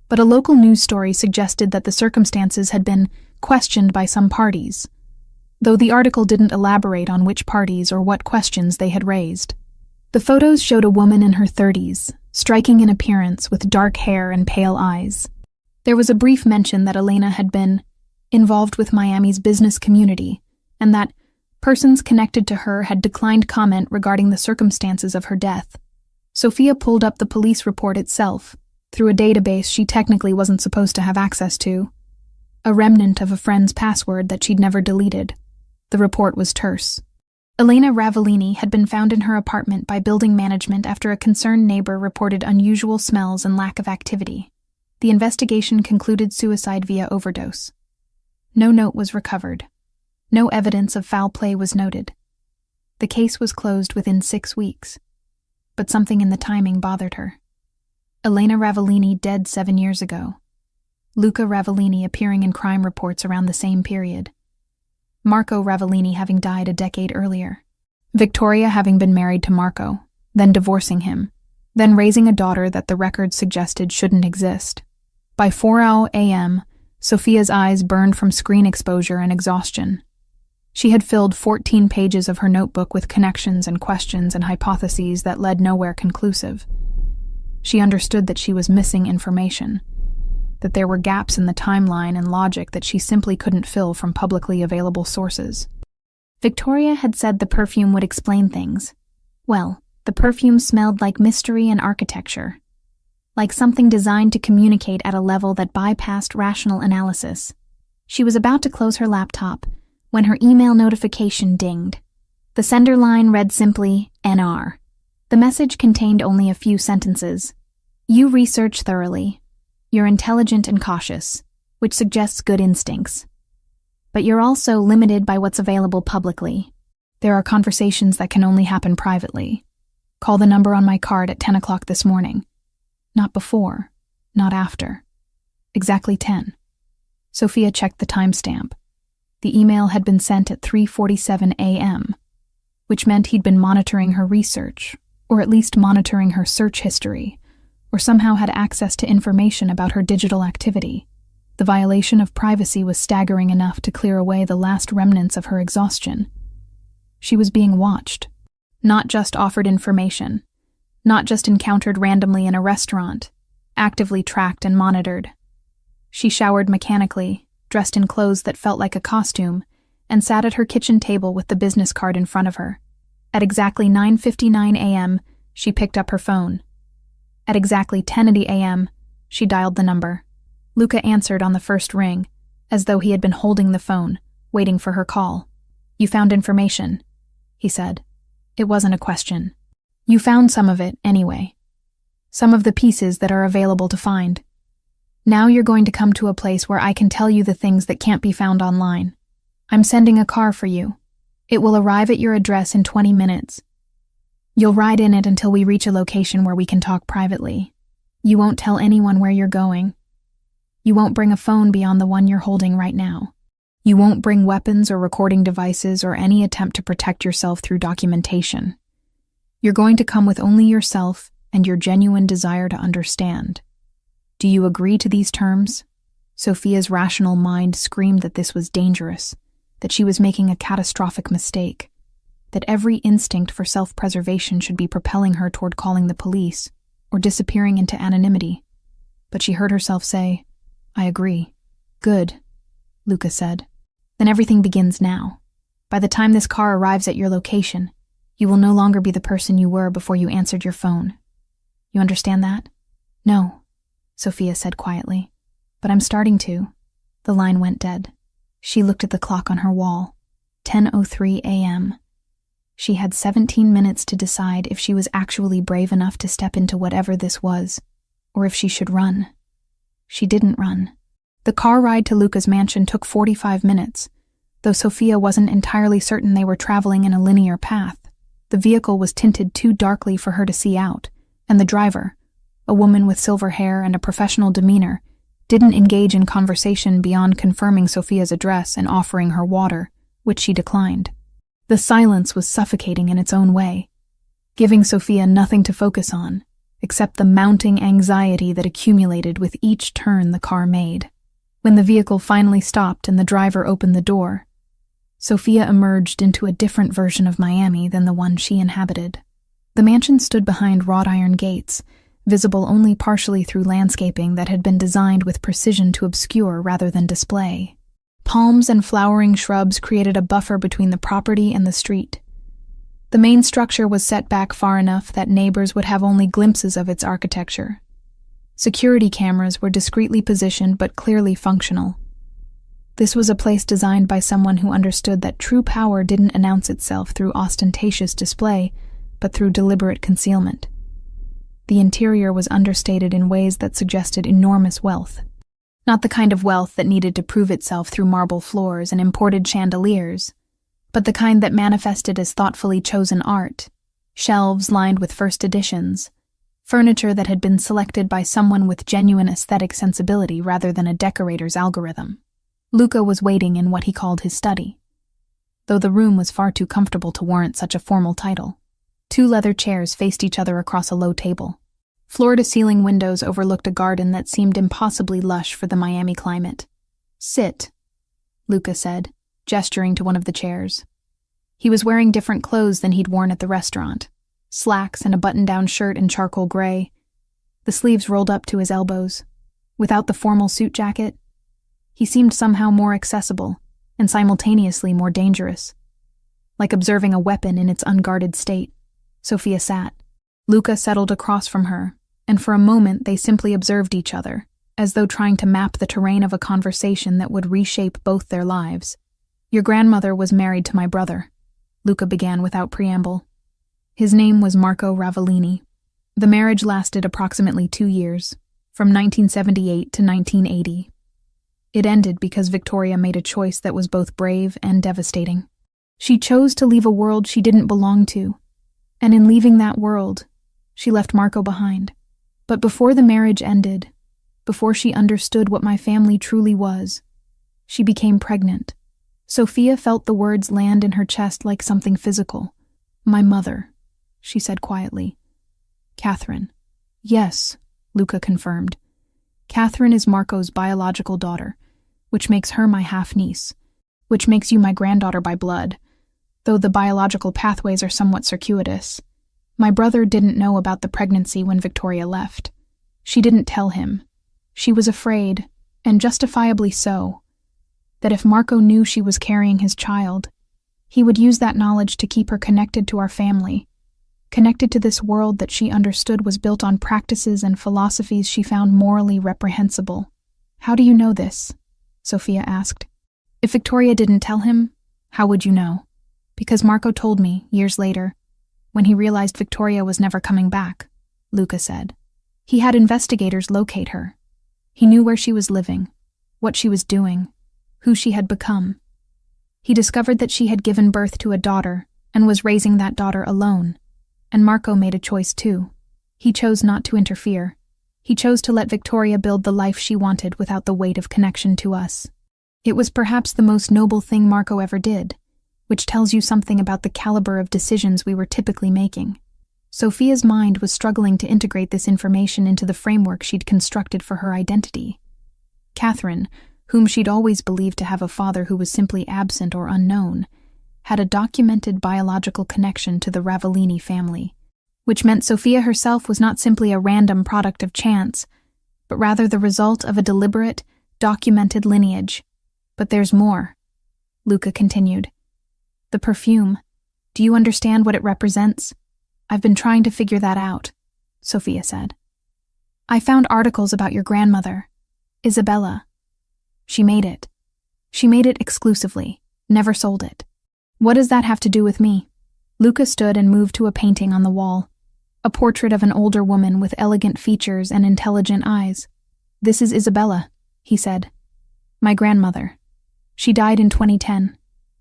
but a local news story suggested that the circumstances had been questioned by some parties, though the article didn't elaborate on which parties or what questions they had raised. The photos showed a woman in her 30s, striking in appearance with dark hair and pale eyes. There was a brief mention that Elena had been involved with Miami's business community, and that persons connected to her had declined comment regarding the circumstances of her death. Sophia pulled up the police report itself, through a database she technically wasn't supposed to have access to, a remnant of a friend's password that she'd never deleted. The report was terse. Elena Ravellini had been found in her apartment by building management after a concerned neighbor reported unusual smells and lack of activity. The investigation concluded suicide via overdose. No note was recovered. No evidence of foul play was noted. The case was closed within 6 weeks, but something in the timing bothered her. Elena Ravellini dead 7 years ago. Luca Ravellini appearing in crime reports around the same period. Marco Ravellini having died a decade earlier. Victoria having been married to Marco, then divorcing him, then raising a daughter that the records suggested shouldn't exist. By 4 a.m., Sophia's eyes burned from screen exposure and exhaustion. She had filled 14 pages of her notebook with connections and questions and hypotheses that led nowhere conclusive. She understood that she was missing information, that there were gaps in the timeline and logic that she simply couldn't fill from publicly available sources. Victoria had said the perfume would explain things. Well, the perfume smelled like mystery and architecture, like something designed to communicate at a level that bypassed rational analysis. She was about to close her laptop when her email notification dinged. The sender line read simply, NR. The message contained only a few sentences. You research thoroughly. You're intelligent and cautious, which suggests good instincts. But you're also limited by what's available publicly. There are conversations that can only happen privately. Call the number on my card at 10 o'clock this morning. Not before, not after. Exactly 10. Sophia checked the timestamp. The email had been sent at 3:47 a.m., which meant he'd been monitoring her research, or at least monitoring her search history, or somehow had access to information about her digital activity. The violation of privacy was staggering enough to clear away the last remnants of her exhaustion. She was being watched, not just offered information, not just encountered randomly in a restaurant, actively tracked and monitored. She showered mechanically, dressed in clothes that felt like a costume, and sat at her kitchen table with the business card in front of her. At exactly 9:59 a.m., she picked up her phone. At exactly 10:80 a.m., she dialed the number. Luca answered on the first ring, as though he had been holding the phone, waiting for her call. You found information, he said. It wasn't a question. You found some of it, anyway. Some of the pieces that are available to find. Now you're going to come to a place where I can tell you the things that can't be found online. I'm sending a car for you. It will arrive at your address in 20 minutes. You'll ride in it until we reach a location where we can talk privately. You won't tell anyone where you're going. You won't bring a phone beyond the one you're holding right now. You won't bring weapons or recording devices or any attempt to protect yourself through documentation. You're going to come with only yourself and your genuine desire to understand. Do you agree to these terms? Sophia's rational mind screamed that this was dangerous, that she was making a catastrophic mistake, that every instinct for self-preservation should be propelling her toward calling the police or disappearing into anonymity. But she heard herself say, I agree. Good, Luca said. Then everything begins now. By the time this car arrives at your location, you will no longer be the person you were before you answered your phone. You understand that? No, Sophia said quietly. But I'm starting to. The line went dead. She looked at the clock on her wall. 10:03 a.m. She had 17 minutes to decide if she was actually brave enough to step into whatever this was, or if she should run. She didn't run. The car ride to Luca's mansion took 45 minutes, though Sophia wasn't entirely certain they were traveling in a linear path. The vehicle was tinted too darkly for her to see out, and the driver, a woman with silver hair and a professional demeanor, didn't engage in conversation beyond confirming Sophia's address and offering her water, which she declined. The silence was suffocating in its own way, giving Sophia nothing to focus on, except the mounting anxiety that accumulated with each turn the car made. When the vehicle finally stopped and the driver opened the door, Sophia emerged into a different version of Miami than the one she inhabited. The mansion stood behind wrought iron gates, visible only partially through landscaping that had been designed with precision to obscure rather than display. Palms and flowering shrubs created a buffer between the property and the street. The main structure was set back far enough that neighbors would have only glimpses of its architecture. Security cameras were discreetly positioned but clearly functional. This was a place designed by someone who understood that true power didn't announce itself through ostentatious display, but through deliberate concealment. The interior was understated in ways that suggested enormous wealth. Not the kind of wealth that needed to prove itself through marble floors and imported chandeliers, but the kind that manifested as thoughtfully chosen art, shelves lined with first editions, furniture that had been selected by someone with genuine aesthetic sensibility rather than a decorator's algorithm. Luca was waiting in what he called his study, though the room was far too comfortable to warrant such a formal title. 2 leather chairs faced each other across a low table. Floor-to-ceiling windows overlooked a garden that seemed impossibly lush for the Miami climate. "Sit," Luca said, gesturing to one of the chairs. He was wearing different clothes than he'd worn at the restaurant. Slacks and a button-down shirt in charcoal gray, the sleeves rolled up to his elbows. Without the formal suit jacket, he seemed somehow more accessible and simultaneously more dangerous. Like observing a weapon in its unguarded state, Sophia sat. Luca settled across from her, and for a moment they simply observed each other, as though trying to map the terrain of a conversation that would reshape both their lives. "Your grandmother was married to my brother," Luca began without preamble. His name was Marco Ravellini. The marriage lasted approximately 2 years, from 1978 to 1980. It ended because Victoria made a choice that was both brave and devastating. She chose to leave a world she didn't belong to, and in leaving that world, she left Marco behind. But before the marriage ended, before she understood what my family truly was, she became pregnant. Sophia felt the words land in her chest like something physical. "My mother," she said quietly. "Catherine." "Yes," Luca confirmed. "Catherine is Marco's biological daughter, which makes her my half-niece, which makes you my granddaughter by blood, though the biological pathways are somewhat circuitous. My brother didn't know about the pregnancy when Victoria left. She didn't tell him. She was afraid, and justifiably so, that if Marco knew she was carrying his child, he would use that knowledge to keep her connected to our family, connected to this world that she understood was built on practices and philosophies she found morally reprehensible." "How do you know this?" Sophia asked. "If Victoria didn't tell him, how would you know?" "Because Marco told me, years later, when he realized Victoria was never coming back," Luca said. "He had investigators locate her. He knew where she was living, what she was doing, who she had become. He discovered that she had given birth to a daughter and was raising that daughter alone, and Marco made a choice too. He chose not to interfere. He chose to let Victoria build the life she wanted without the weight of connection to us. It was perhaps the most noble thing Marco ever did, which tells you something about the caliber of decisions we were typically making." Sophia's mind was struggling to integrate this information into the framework she'd constructed for her identity. Catherine, whom she'd always believed to have a father who was simply absent or unknown, had a documented biological connection to the Ravellini family, which meant Sophia herself was not simply a random product of chance, but rather the result of a deliberate, documented lineage. "But there's more," Luca continued. "The perfume. Do you understand what it represents?" "I've been trying to figure that out," Sophia said. "I found articles about your grandmother, Isabella. She made it. She made it exclusively, never sold it. What does that have to do with me?" Luca stood and moved to a painting on the wall, a portrait of an older woman with elegant features and intelligent eyes. "This is Isabella," he said. "My grandmother. She died in 2010,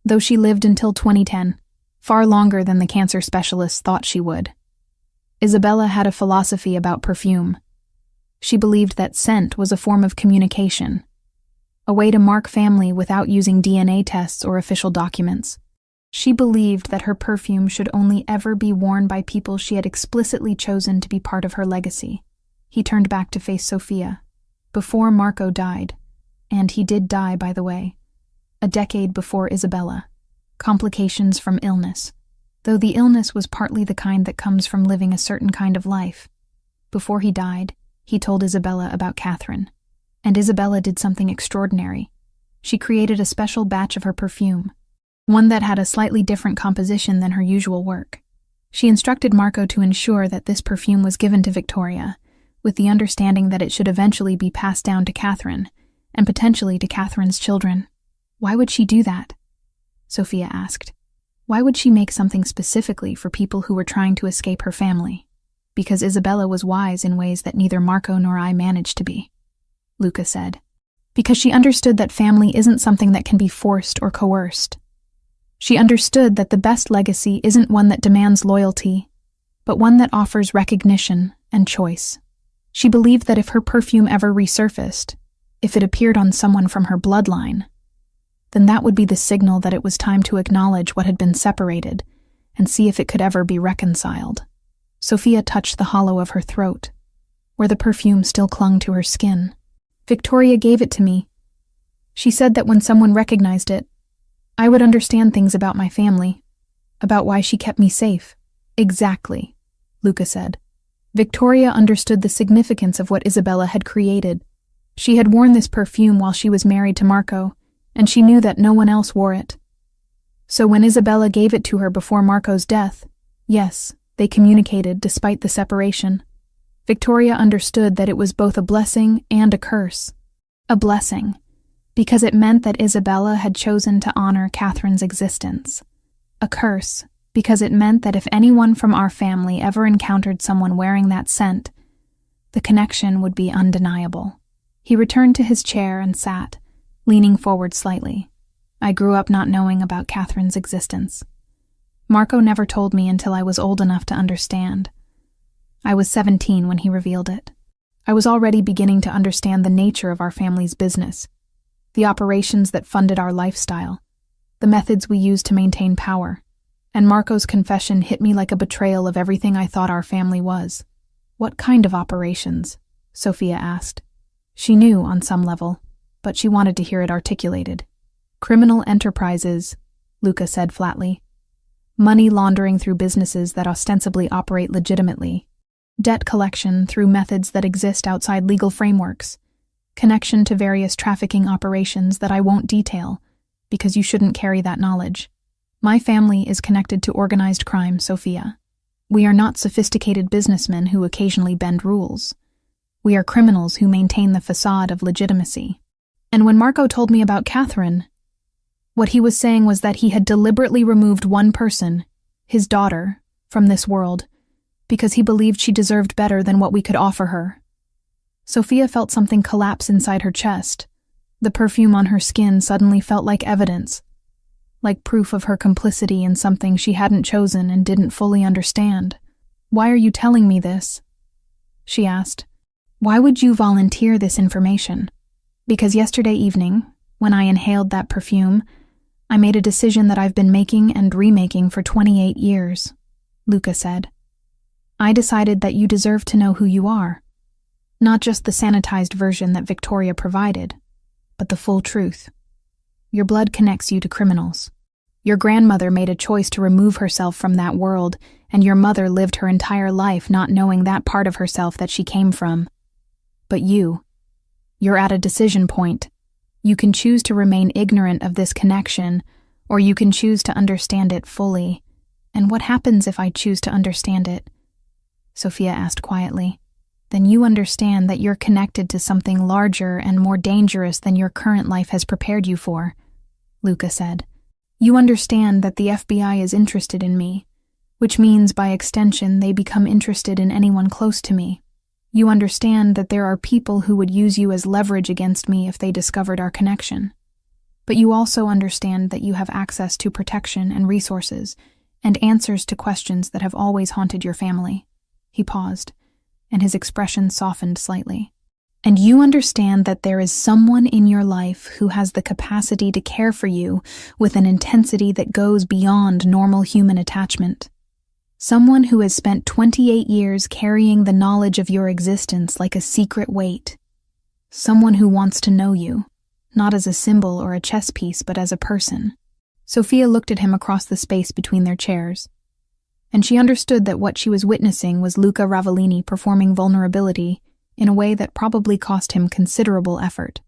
though she lived until 2010, far longer than the cancer specialists thought she would. Isabella had a philosophy about perfume. She believed that scent was a form of communication, a way to mark family without using DNA tests or official documents. She believed that her perfume should only ever be worn by people she had explicitly chosen to be part of her legacy. He turned back to face Sophia. Before Marco died, and he did die, by the way, a decade before Isabella. Complications from illness, though the illness was partly the kind that comes from living a certain kind of life. Before he died, he told Isabella about Catherine, and Isabella did something extraordinary. She created a special batch of her perfume, one that had a slightly different composition than her usual work. She instructed Marco to ensure that this perfume was given to Victoria, with the understanding that it should eventually be passed down to Catherine, and potentially to Catherine's children. Why would she do that? Sophia asked. Why would she make something specifically for people who were trying to escape her family? Because Isabella was wise in ways that neither Marco nor I managed to be, Luca said. Because she understood that family isn't something that can be forced or coerced. She understood that the best legacy isn't one that demands loyalty, but one that offers recognition and choice. She believed that if her perfume ever resurfaced, if it appeared on someone from her bloodline, then that would be the signal that it was time to acknowledge what had been separated and see if it could ever be reconciled. Sophia touched the hollow of her throat, where the perfume still clung to her skin. Victoria gave it to me. She said that when someone recognized it, I would understand things about my family, about why she kept me safe. Exactly, Luca said. Victoria understood the significance of what Isabella had created. She had worn this perfume while she was married to Marco, and she knew that no one else wore it. So when Isabella gave it to her before Marco's death, yes, they communicated despite the separation. Victoria understood that it was both a blessing and a curse. A blessing, because it meant that Isabella had chosen to honor Catherine's existence. A curse, because it meant that if anyone from our family ever encountered someone wearing that scent, the connection would be undeniable. He returned to his chair and sat, leaning forward slightly. I grew up not knowing about Catherine's existence. Marco never told me until I was old enough to understand. I was 17 when he revealed it. I was already beginning to understand the nature of our family's business, the operations that funded our lifestyle, the methods we used to maintain power, and Marco's confession hit me like a betrayal of everything I thought our family was. What kind of operations? Sophia asked. She knew on some level, but she wanted to hear it articulated. Criminal enterprises, Luca said flatly. Money laundering through businesses that ostensibly operate legitimately. Debt collection through methods that exist outside legal frameworks. Connection to various trafficking operations that I won't detail, because you shouldn't carry that knowledge. My family is connected to organized crime, Sophia. We are not sophisticated businessmen who occasionally bend rules. We are criminals who maintain the facade of legitimacy. And when Marco told me about Catherine, what he was saying was that he had deliberately removed one person, his daughter, from this world, because he believed she deserved better than what we could offer her. Sophia felt something collapse inside her chest. The perfume on her skin suddenly felt like evidence, like proof of her complicity in something she hadn't chosen and didn't fully understand. "Why are you telling me this?" she asked. "Why would you volunteer this information?" "Because yesterday evening, when I inhaled that perfume, I made a decision that I've been making and remaking for 28 years, Luca said. I decided that you deserve to know who you are. Not just the sanitized version that Victoria provided, but the full truth. Your blood connects you to criminals. Your grandmother made a choice to remove herself from that world, and your mother lived her entire life not knowing that part of herself that she came from. But you're at a decision point. You can choose to remain ignorant of this connection, or you can choose to understand it fully. And what happens if I choose to understand it?" Sophia asked quietly. "Then you understand that you're connected to something larger and more dangerous than your current life has prepared you for," Luca said. "You understand that the FBI is interested in me, which means by extension they become interested in anyone close to me. You understand that there are people who would use you as leverage against me if they discovered our connection. But you also understand that you have access to protection and resources, and answers to questions that have always haunted your family." He paused, and his expression softened slightly. And you understand that there is someone in your life who has the capacity to care for you with an intensity that goes beyond normal human attachment. Someone who has spent 28 years carrying the knowledge of your existence like a secret weight. Someone who wants to know you, not as a symbol or a chess piece, but as a person. Sophia looked at him across the space between their chairs, and she understood that what she was witnessing was Luca Ravellini performing vulnerability in a way that probably cost him considerable effort.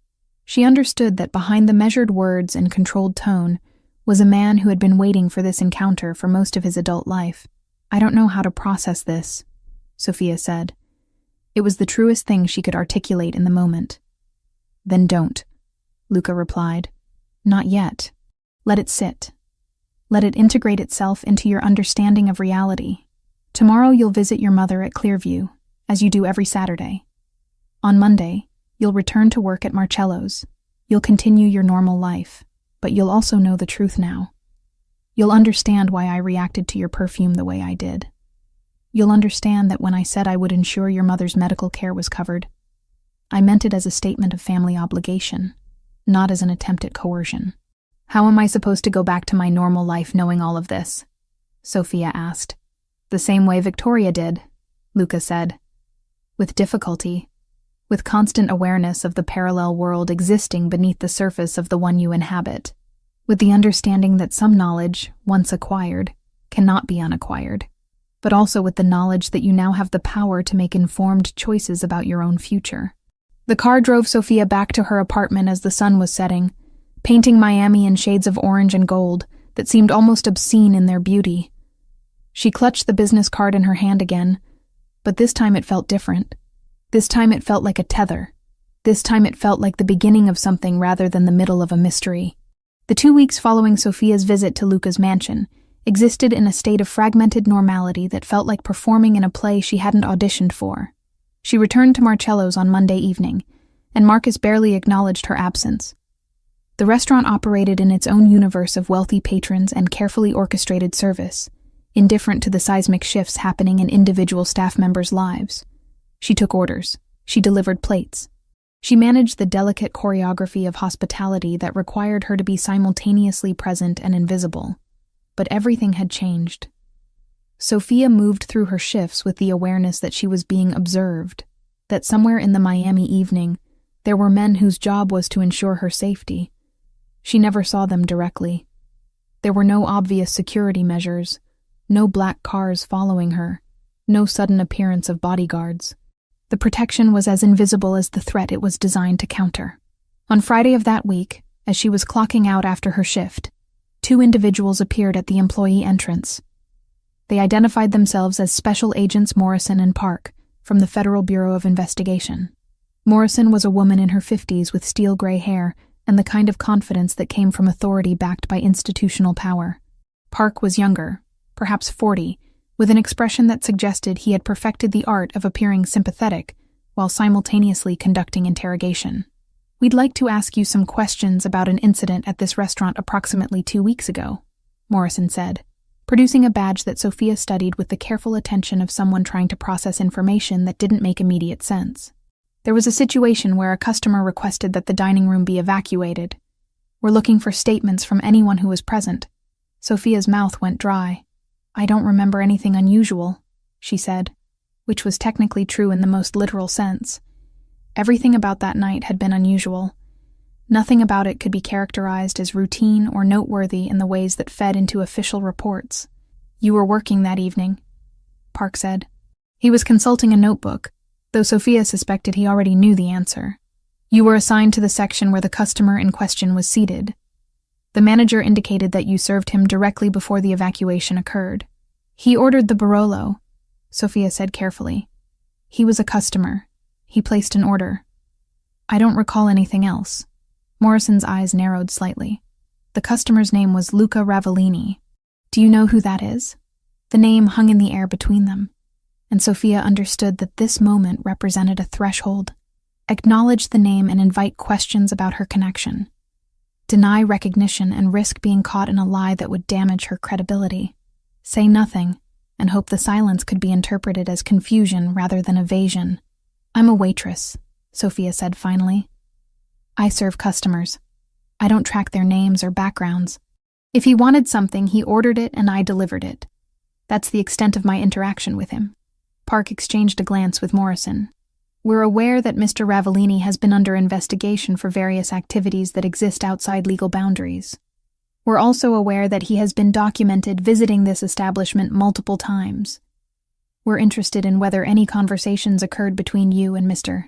She understood that behind the measured words and controlled tone was a man who had been waiting for this encounter for most of his adult life. "I don't know how to process this," Sophia said. It was the truest thing she could articulate in the moment. "Then don't," Luca replied. "Not yet. Let it sit. Let it integrate itself into your understanding of reality. Tomorrow you'll visit your mother at Clearview, as you do every Saturday. On Monday, you'll return to work at Marcello's. You'll continue your normal life, but you'll also know the truth now. You'll understand why I reacted to your perfume the way I did. You'll understand that when I said I would ensure your mother's medical care was covered, I meant it as a statement of family obligation, not as an attempt at coercion." "How am I supposed to go back to my normal life knowing all of this?" Sophia asked. "The same way Victoria did," Luca said. "With difficulty. With constant awareness of the parallel world existing beneath the surface of the one you inhabit. With the understanding that some knowledge, once acquired, cannot be unacquired. But also with the knowledge that you now have the power to make informed choices about your own future." The car drove Sophia back to her apartment as the sun was setting, painting Miami in shades of orange and gold that seemed almost obscene in their beauty. She clutched the business card in her hand again, but this time it felt different. This time it felt like a tether. This time it felt like the beginning of something rather than the middle of a mystery. The 2 weeks following Sophia's visit to Luca's mansion existed in a state of fragmented normality that felt like performing in a play she hadn't auditioned for. She returned to Marcello's on Monday evening, and Marcus barely acknowledged her absence. The restaurant operated in its own universe of wealthy patrons and carefully orchestrated service, indifferent to the seismic shifts happening in individual staff members' lives. She took orders. She delivered plates. She managed the delicate choreography of hospitality that required her to be simultaneously present and invisible. But everything had changed. Sophia moved through her shifts with the awareness that she was being observed, that somewhere in the Miami evening, there were men whose job was to ensure her safety. She never saw them directly. There were no obvious security measures, no black cars following her, no sudden appearance of bodyguards. The protection was as invisible as the threat it was designed to counter. On Friday of that week, as she was clocking out after her shift, 2 individuals appeared at the employee entrance. They identified themselves as Special Agents Morrison and Park from the Federal Bureau of Investigation. Morrison was a woman in her 50s with steel gray hair and the kind of confidence that came from authority backed by institutional power. Park was younger, perhaps 40, with an expression that suggested he had perfected the art of appearing sympathetic while simultaneously conducting interrogation. "We'd like to ask you some questions about an incident at this restaurant approximately 2 weeks ago," Morrison said, producing a badge that Sophia studied with the careful attention of someone trying to process information that didn't make immediate sense. "There was a situation where a customer requested that the dining room be evacuated. We're looking for statements from anyone who was present." Sophia's mouth went dry. "I don't remember anything unusual," she said, which was technically true in the most literal sense. Everything about that night had been unusual. Nothing about it could be characterized as routine or noteworthy in the ways that fed into official reports. "You were working that evening," Park said. He was consulting a notebook, though Sophia suspected he already knew the answer. "You were assigned to the section where the customer in question was seated. The manager indicated that you served him directly before the evacuation occurred. He ordered the Barolo," Sophia said carefully. "He was a customer. He placed an order. I don't recall anything else." Morrison's eyes narrowed slightly. "The customer's name was Luca Ravellini. Do you know who that is?" The name hung in the air between them, and Sophia understood that this moment represented a threshold. Acknowledge the name and invite questions about her connection. Deny recognition and risk being caught in a lie that would damage her credibility. Say nothing, and hope the silence could be interpreted as confusion rather than evasion. "I'm a waitress," Sophia said finally. I serve customers. I don't track their names or backgrounds. If he wanted something, he ordered it and I delivered it. That's the extent of my interaction with him. Park exchanged a glance with Morrison. We're aware that Mr. Ravellini has been under investigation for various activities that exist outside legal boundaries. We're also aware that he has been documented visiting this establishment multiple times. We're interested in whether any conversations occurred between you and Mr.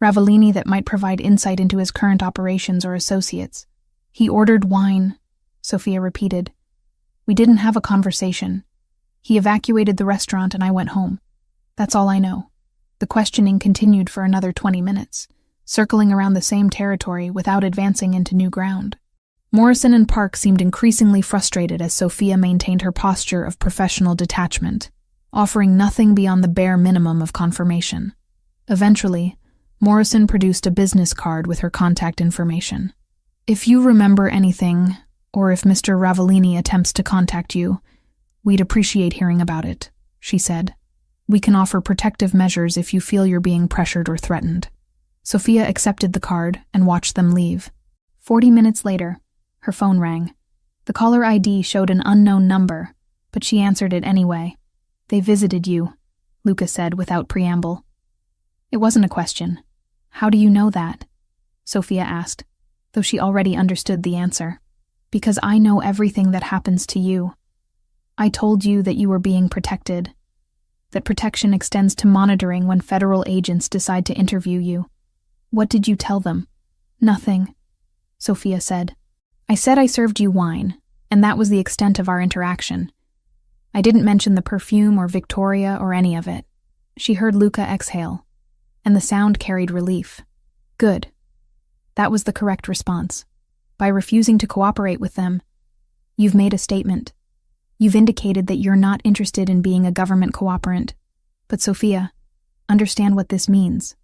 Ravellini that might provide insight into his current operations or associates. He ordered wine, Sophia repeated. We didn't have a conversation. He evacuated the restaurant and I went home. That's all I know. The questioning continued for another 20 minutes, circling around the same territory without advancing into new ground. Morrison and Park seemed increasingly frustrated as Sophia maintained her posture of professional detachment, offering nothing beyond the bare minimum of confirmation. Eventually, Morrison produced a business card with her contact information. If you remember anything, or if Mr. Ravellini attempts to contact you, we'd appreciate hearing about it, she said. We can offer protective measures if you feel you're being pressured or threatened. Sophia accepted the card and watched them leave. 40 minutes later, her phone rang. The caller ID showed an unknown number, but she answered it anyway. They visited you, Lucas said without preamble. It wasn't a question. How do you know that? Sophia asked, though she already understood the answer. Because I know everything that happens to you. I told you that you were being protected, that protection extends to monitoring when federal agents decide to interview you. What did you tell them? Nothing, Sophia said. I said I served you wine, and that was the extent of our interaction. I didn't mention the Perfume or Victoria or any of it. She heard Luca exhale, and the sound carried relief. Good. That was the correct response. By refusing to cooperate with them, you've made a statement. You've indicated that you're not interested in being a government cooperant. But Sophia, understand what this means.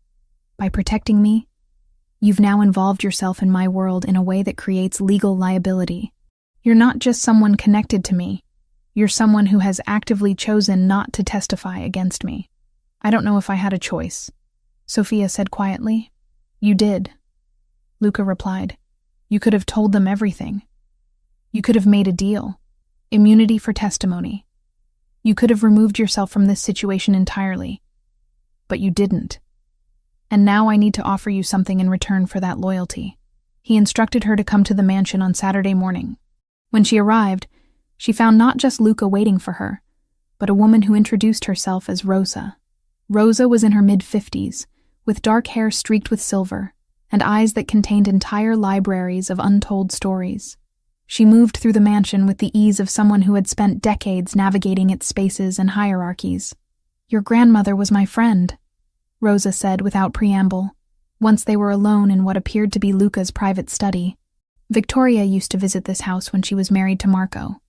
By protecting me, you've now involved yourself in my world in a way that creates legal liability. You're not just someone connected to me. You're someone who has actively chosen not to testify against me. I don't know if I had a choice, Sophia said quietly. You did, Luca replied. You could have told them everything. You could have made a deal. Immunity for testimony. You could have removed yourself from this situation entirely. But you didn't. And now I need to offer you something in return for that loyalty. He instructed her to come to the mansion on Saturday morning. When she arrived, she found not just Luca waiting for her, but a woman who introduced herself as Rosa. Rosa was in her mid-50s, with dark hair streaked with silver, and eyes that contained entire libraries of untold stories. She moved through the mansion with the ease of someone who had spent decades navigating its spaces and hierarchies. Your grandmother was my friend, Rosa said without preamble, once they were alone in what appeared to be Luca's private study. Victoria used to visit this house when she was married to Marco.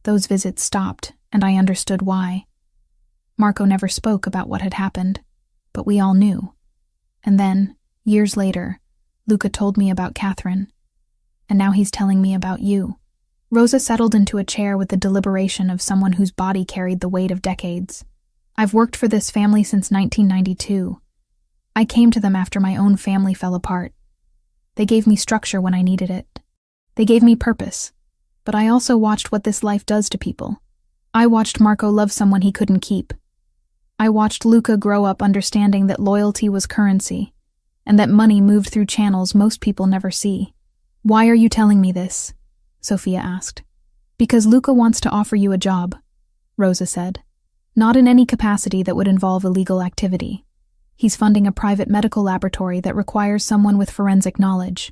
Those visits stopped, and I understood why. Marco never spoke about what had happened, but we all knew. And then, years later, Luca told me about Catherine. And now he's telling me about you. Rosa settled into a chair with the deliberation of someone whose body carried the weight of decades. I've worked for this family since 1992. I came to them after my own family fell apart. They gave me structure when I needed it. They gave me purpose. But I also watched what this life does to people. I watched Marco love someone he couldn't keep. I watched Luca grow up understanding that loyalty was currency, and that money moved through channels most people never see. Why are you telling me this? Sophia asked. Because Luca wants to offer you a job, Rosa said. Not in any capacity that would involve illegal activity. He's funding a private medical laboratory that requires someone with forensic knowledge.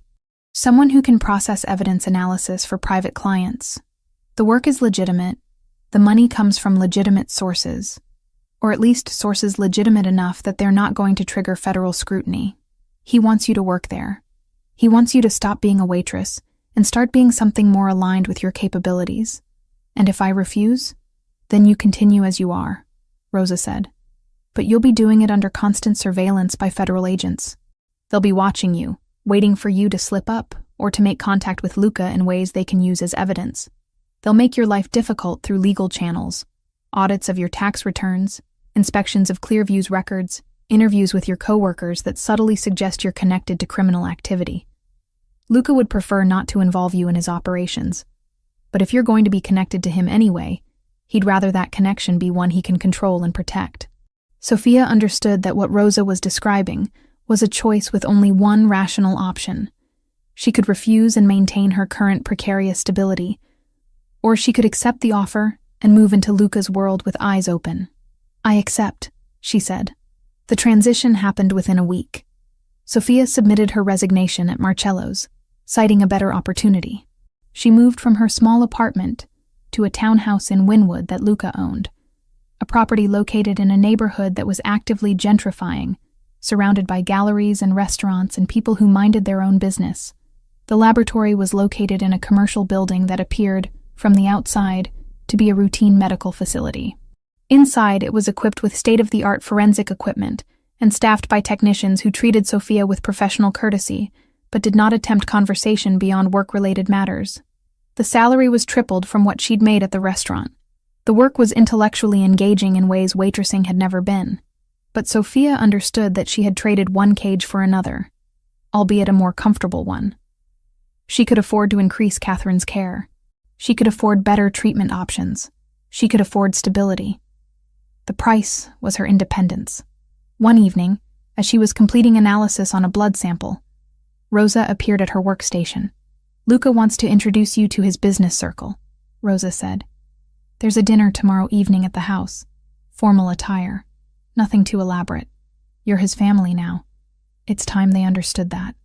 Someone who can process evidence analysis for private clients. The work is legitimate. The money comes from legitimate sources. Or at least sources legitimate enough that they're not going to trigger federal scrutiny. He wants you to work there. He wants you to stop being a waitress and start being something more aligned with your capabilities. And if I refuse, then you continue as you are, Rosa said. But you'll be doing it under constant surveillance by federal agents. They'll be watching you, waiting for you to slip up or to make contact with Luca in ways they can use as evidence. They'll make your life difficult through legal channels, audits of your tax returns, inspections of Clearview's records, interviews with your coworkers that subtly suggest you're connected to criminal activity. Luca would prefer not to involve you in his operations, but if you're going to be connected to him anyway, he'd rather that connection be one he can control and protect. Sophia understood that what Rosa was describing was a choice with only one rational option. She could refuse and maintain her current precarious stability, or she could accept the offer and move into Luca's world with eyes open. "I accept," she said. The transition happened within a week. Sophia submitted her resignation at Marcello's, citing a better opportunity. She moved from her small apartment to a townhouse in Wynwood that Luca owned, a property located in a neighborhood that was actively gentrifying, surrounded by galleries and restaurants and people who minded their own business. The laboratory was located in a commercial building that appeared, from the outside, to be a routine medical facility. Inside, it was equipped with state-of-the-art forensic equipment and staffed by technicians who treated Sophia with professional courtesy, but did not attempt conversation beyond work-related matters. The salary was tripled from what she'd made at the restaurant. The work was intellectually engaging in ways waitressing had never been, but Sophia understood that she had traded one cage for another, albeit a more comfortable one. She could afford to increase Catherine's care. She could afford better treatment options. She could afford stability. The price was her independence. One evening, as she was completing analysis on a blood sample, Rosa appeared at her workstation. "Luca wants to introduce you to his business circle," Rosa said. "There's a dinner tomorrow evening at the house. Formal attire. Nothing too elaborate. You're his family now." It's time they understood that.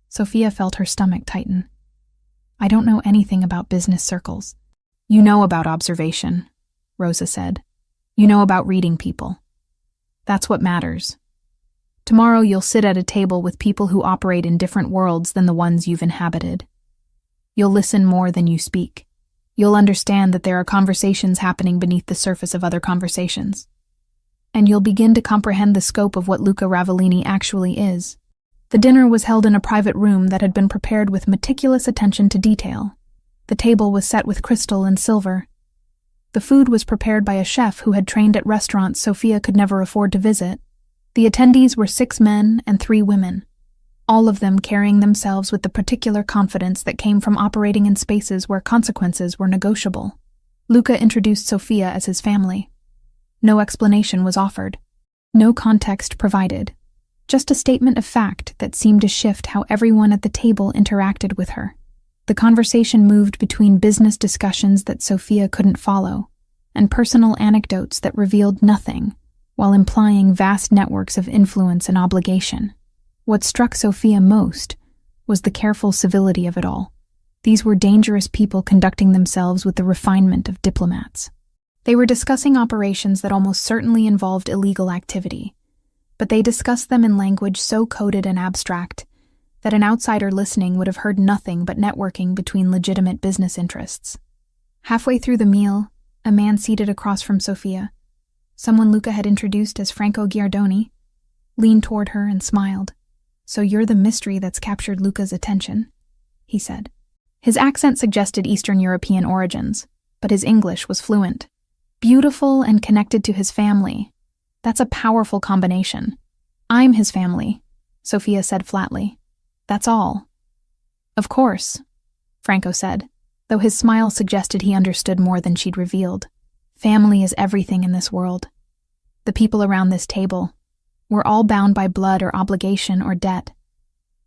Sophia felt her stomach tighten. "I don't know anything about business circles." "You know about observation," Rosa said. "You know about reading people. That's what matters. Tomorrow you'll sit at a table with people who operate in different worlds than the ones you've inhabited. You'll listen more than you speak. You'll understand that there are conversations happening beneath the surface of other conversations. And you'll begin to comprehend the scope of what Luca Ravellini actually is." The dinner was held in a private room that had been prepared with meticulous attention to detail. The table was set with crystal and silver. The food was prepared by a chef who had trained at restaurants Sophia could never afford to visit. The attendees were 6 men and 3 women, all of them carrying themselves with the particular confidence that came from operating in spaces where consequences were negotiable. Luca introduced Sophia as his family. No explanation was offered. No context provided. Just a statement of fact that seemed to shift how everyone at the table interacted with her. The conversation moved between business discussions that Sophia couldn't follow and personal anecdotes that revealed nothing, while implying vast networks of influence and obligation. What struck Sophia most was the careful civility of it all. These were dangerous people conducting themselves with the refinement of diplomats. They were discussing operations that almost certainly involved illegal activity, but they discussed them in language so coded and abstract that an outsider listening would have heard nothing but networking between legitimate business interests. Halfway through the meal, a man seated across from Sophia, someone Luca had introduced as Franco Giardoni, leaned toward her and smiled. "So you're the mystery that's captured Luca's attention," he said. His accent suggested Eastern European origins, but his English was fluent. Beautiful and connected to his family. That's a powerful combination. "I'm his family," Sophia said flatly. "That's all." "Of course," Franco said, though his smile suggested he understood more than she'd revealed. "Family is everything in this world. The people around this table, we're all bound by blood or obligation or debt.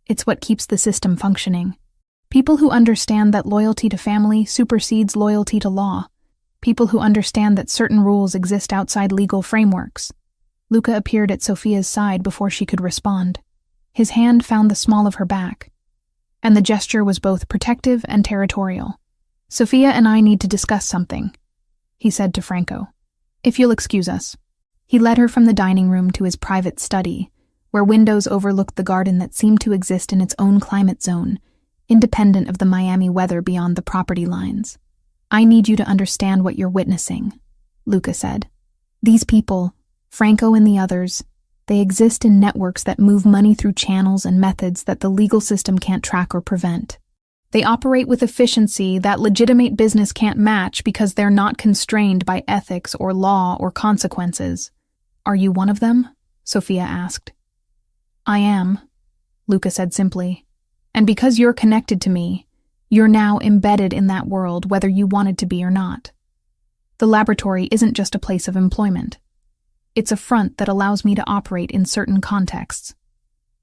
It's what keeps the system functioning. People who understand that loyalty to family supersedes loyalty to law. People who understand that certain rules exist outside legal frameworks." Luca appeared at Sophia's side before she could respond. His hand found the small of her back, and the gesture was both protective and territorial. "Sophia and I need to discuss something," he said to Franco. "If you'll excuse us." He led her from the dining room to his private study, where windows overlooked the garden that seemed to exist in its own climate zone, independent of the Miami weather beyond the property lines. "I need you to understand what you're witnessing," Luca said. "These people, Franco and the others, they exist in networks that move money through channels and methods that the legal system can't track or prevent. They operate with efficiency that legitimate business can't match because they're not constrained by ethics or law or consequences. Are you one of them?" Sophia asked. I am, Luca said simply. And because you're connected to me, you're now embedded in that world whether you wanted to be or not. The laboratory isn't just a place of employment. It's a front that allows me to operate in certain contexts.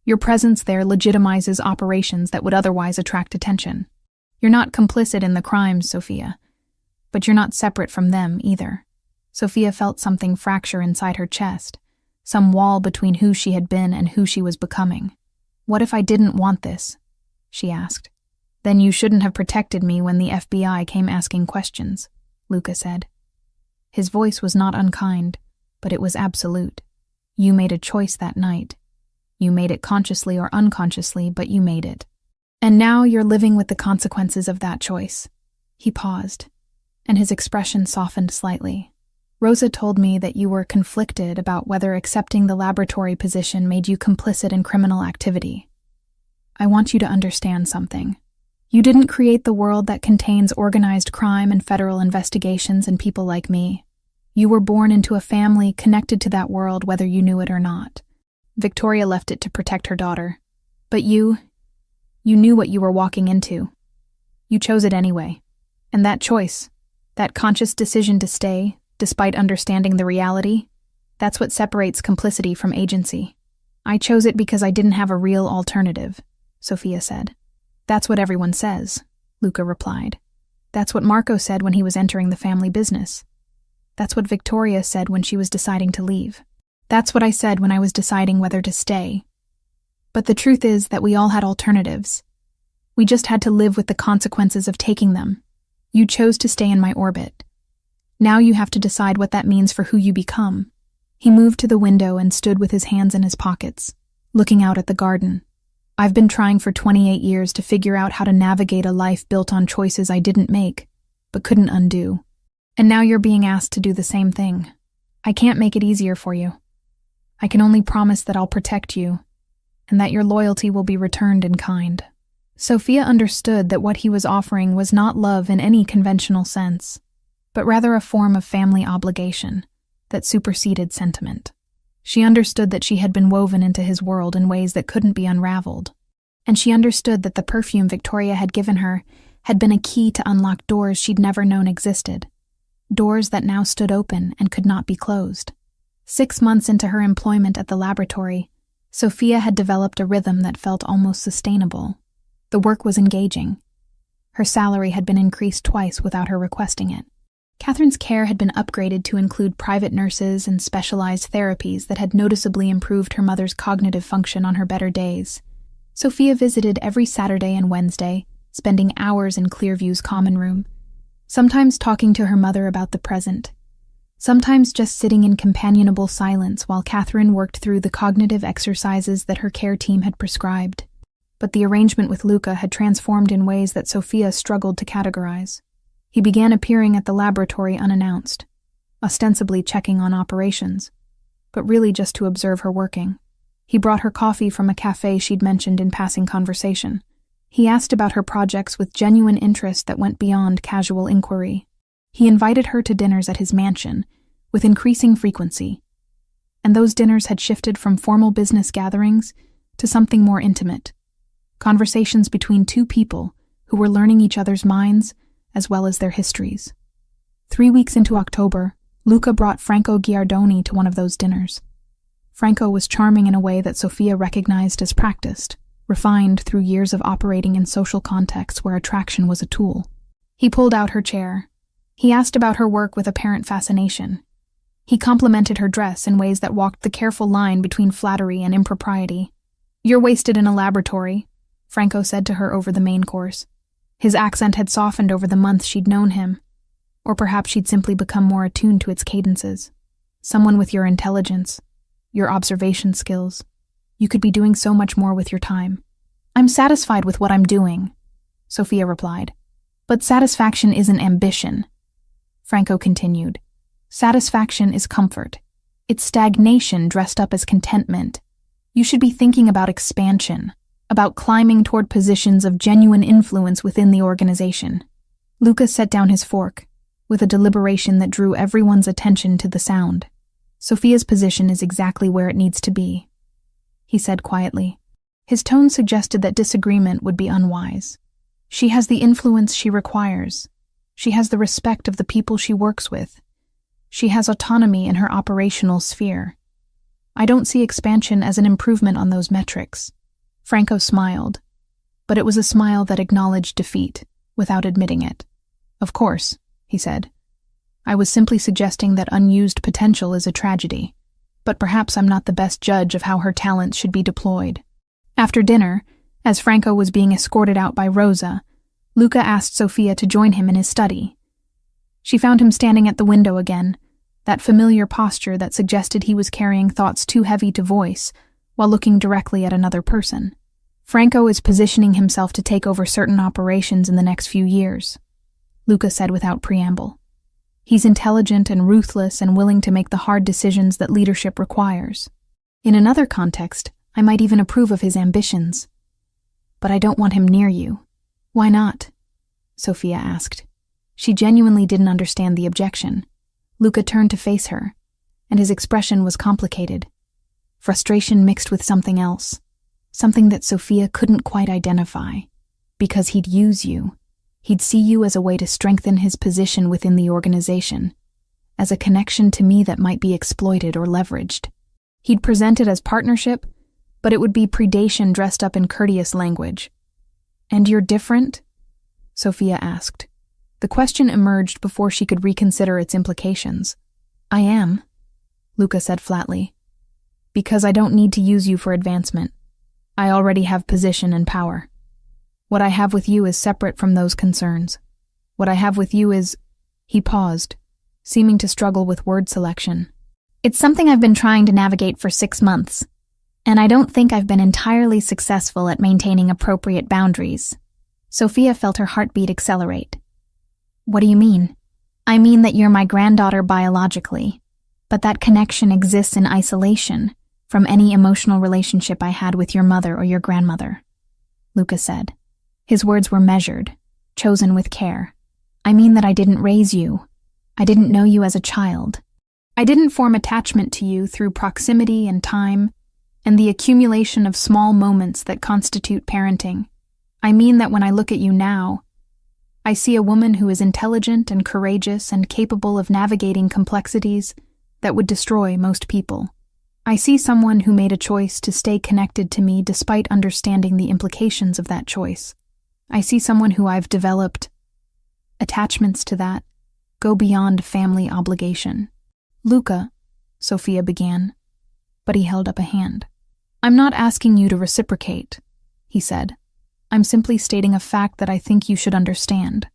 Your presence there legitimizes operations that would otherwise attract attention. You're not complicit in the crimes, Sophia, but you're not separate from them either. Sophia felt something fracture inside her chest, some wall between who she had been and who she was becoming. What if I didn't want this? She asked. Then you shouldn't have protected me when the FBI came asking questions, Luca said. His voice was not unkind, but it was absolute. You made a choice that night. You made it consciously or unconsciously, but you made it. And now you're living with the consequences of that choice. He paused, and his expression softened slightly. Rosa told me that you were conflicted about whether accepting the laboratory position made you complicit in criminal activity. I want you to understand something. You didn't create the world that contains organized crime and federal investigations and people like me. You were born into a family connected to that world whether you knew it or not. Victoria left it to protect her daughter. But you knew what you were walking into. You chose it anyway. And that choice, that conscious decision to stay, despite understanding the reality, that's what separates complicity from agency. I chose it because I didn't have a real alternative, Sophia said. That's what everyone says, Luca replied. That's what Marco said when he was entering the family business. That's what Victoria said when she was deciding to leave. That's what I said when I was deciding whether to stay. But the truth is that we all had alternatives. We just had to live with the consequences of taking them. You chose to stay in my orbit. Now you have to decide what that means for who you become. He moved to the window and stood with his hands in his pockets, looking out at the garden. I've been trying for 28 years to figure out how to navigate a life built on choices I didn't make, but couldn't undo. And now you're being asked to do the same thing. I can't make it easier for you. I can only promise that I'll protect you, and that your loyalty will be returned in kind. Sophia understood that what he was offering was not love in any conventional sense, but rather a form of family obligation that superseded sentiment. She understood that she had been woven into his world in ways that couldn't be unraveled, and she understood that the perfume Victoria had given her had been a key to unlock doors she'd never known existed, doors that now stood open and could not be closed. 6 months into her employment at the laboratory, Sophia had developed a rhythm that felt almost sustainable. The work was engaging. Her salary had been increased twice without her requesting it. Catherine's care had been upgraded to include private nurses and specialized therapies that had noticeably improved her mother's cognitive function on her better days. Sophia visited every Saturday and Wednesday, spending hours in Clearview's common room, sometimes talking to her mother about the present, sometimes just sitting in companionable silence while Catherine worked through the cognitive exercises that her care team had prescribed. But the arrangement with Luca had transformed in ways that Sophia struggled to categorize. He began appearing at the laboratory unannounced, ostensibly checking on operations, but really just to observe her working. He brought her coffee from a cafe she'd mentioned in passing conversation. He asked about her projects with genuine interest that went beyond casual inquiry. He invited her to dinners at his mansion, with increasing frequency. And those dinners had shifted from formal business gatherings to something more intimate. Conversations between two people who were learning each other's minds as well as their histories. 3 weeks into October, Luca brought Franco Giardoni to one of those dinners. Franco was charming in a way that Sophia recognized as practiced, refined through years of operating in social contexts where attraction was a tool. He pulled out her chair. He asked about her work with apparent fascination. He complimented her dress in ways that walked the careful line between flattery and impropriety. "You're wasted in a laboratory," Franco said to her over the main course. His accent had softened over the months she'd known him, or perhaps she'd simply become more attuned to its cadences. "Someone with your intelligence, your observation skills. You could be doing so much more with your time." "I'm satisfied with what I'm doing," Sophia replied. "But satisfaction isn't ambition," Franco continued. "Satisfaction is comfort. It's stagnation dressed up as contentment. You should be thinking about expansion, about climbing toward positions of genuine influence within the organization." Luca set down his fork, with a deliberation that drew everyone's attention to the sound. Sophia's position is exactly where it needs to be, he said quietly. His tone suggested that disagreement would be unwise. She has the influence she requires. She has the respect of the people she works with. She has autonomy in her operational sphere. I don't see expansion as an improvement on those metrics. Franco smiled, but it was a smile that acknowledged defeat, without admitting it. Of course, he said. I was simply suggesting that unused potential is a tragedy, but perhaps I'm not the best judge of how her talents should be deployed. After dinner, as Franco was being escorted out by Rosa, Luca asked Sophia to join him in his study. She found him standing at the window again, that familiar posture that suggested he was carrying thoughts too heavy to voice while looking directly at another person. Franco is positioning himself to take over certain operations in the next few years, Luca said without preamble. He's intelligent and ruthless and willing to make the hard decisions that leadership requires. In another context, I might even approve of his ambitions. But I don't want him near you. Why not? Sophia asked. She genuinely didn't understand the objection. Luca turned to face her, and his expression was complicated. Frustration mixed with something else, something that Sophia couldn't quite identify. Because he'd use you. He'd see you as a way to strengthen his position within the organization, as a connection to me that might be exploited or leveraged. He'd present it as partnership, but it would be predation dressed up in courteous language. And you're different? Sophia asked. The question emerged before she could reconsider its implications. I am, Luca said flatly. Because I don't need to use you for advancement. I already have position and power. What I have with you is separate from those concerns. What I have with you is... He paused, seeming to struggle with word selection. It's something I've been trying to navigate for 6 months, and I don't think I've been entirely successful at maintaining appropriate boundaries. Sophia felt her heartbeat accelerate. What do you mean? I mean that you're my granddaughter biologically, but that connection exists in isolation from any emotional relationship I had with your mother or your grandmother, Luca said. His words were measured, chosen with care. I mean that I didn't raise you. I didn't know you as a child. I didn't form attachment to you through proximity and time and the accumulation of small moments that constitute parenting. I mean that when I look at you now, I see a woman who is intelligent and courageous and capable of navigating complexities that would destroy most people. I see someone who made a choice to stay connected to me despite understanding the implications of that choice. I see someone who I've developed attachments to that go beyond family obligation. Luca, Sophia began, but he held up a hand. I'm not asking you to reciprocate, he said. I'm simply stating a fact that I think you should understand.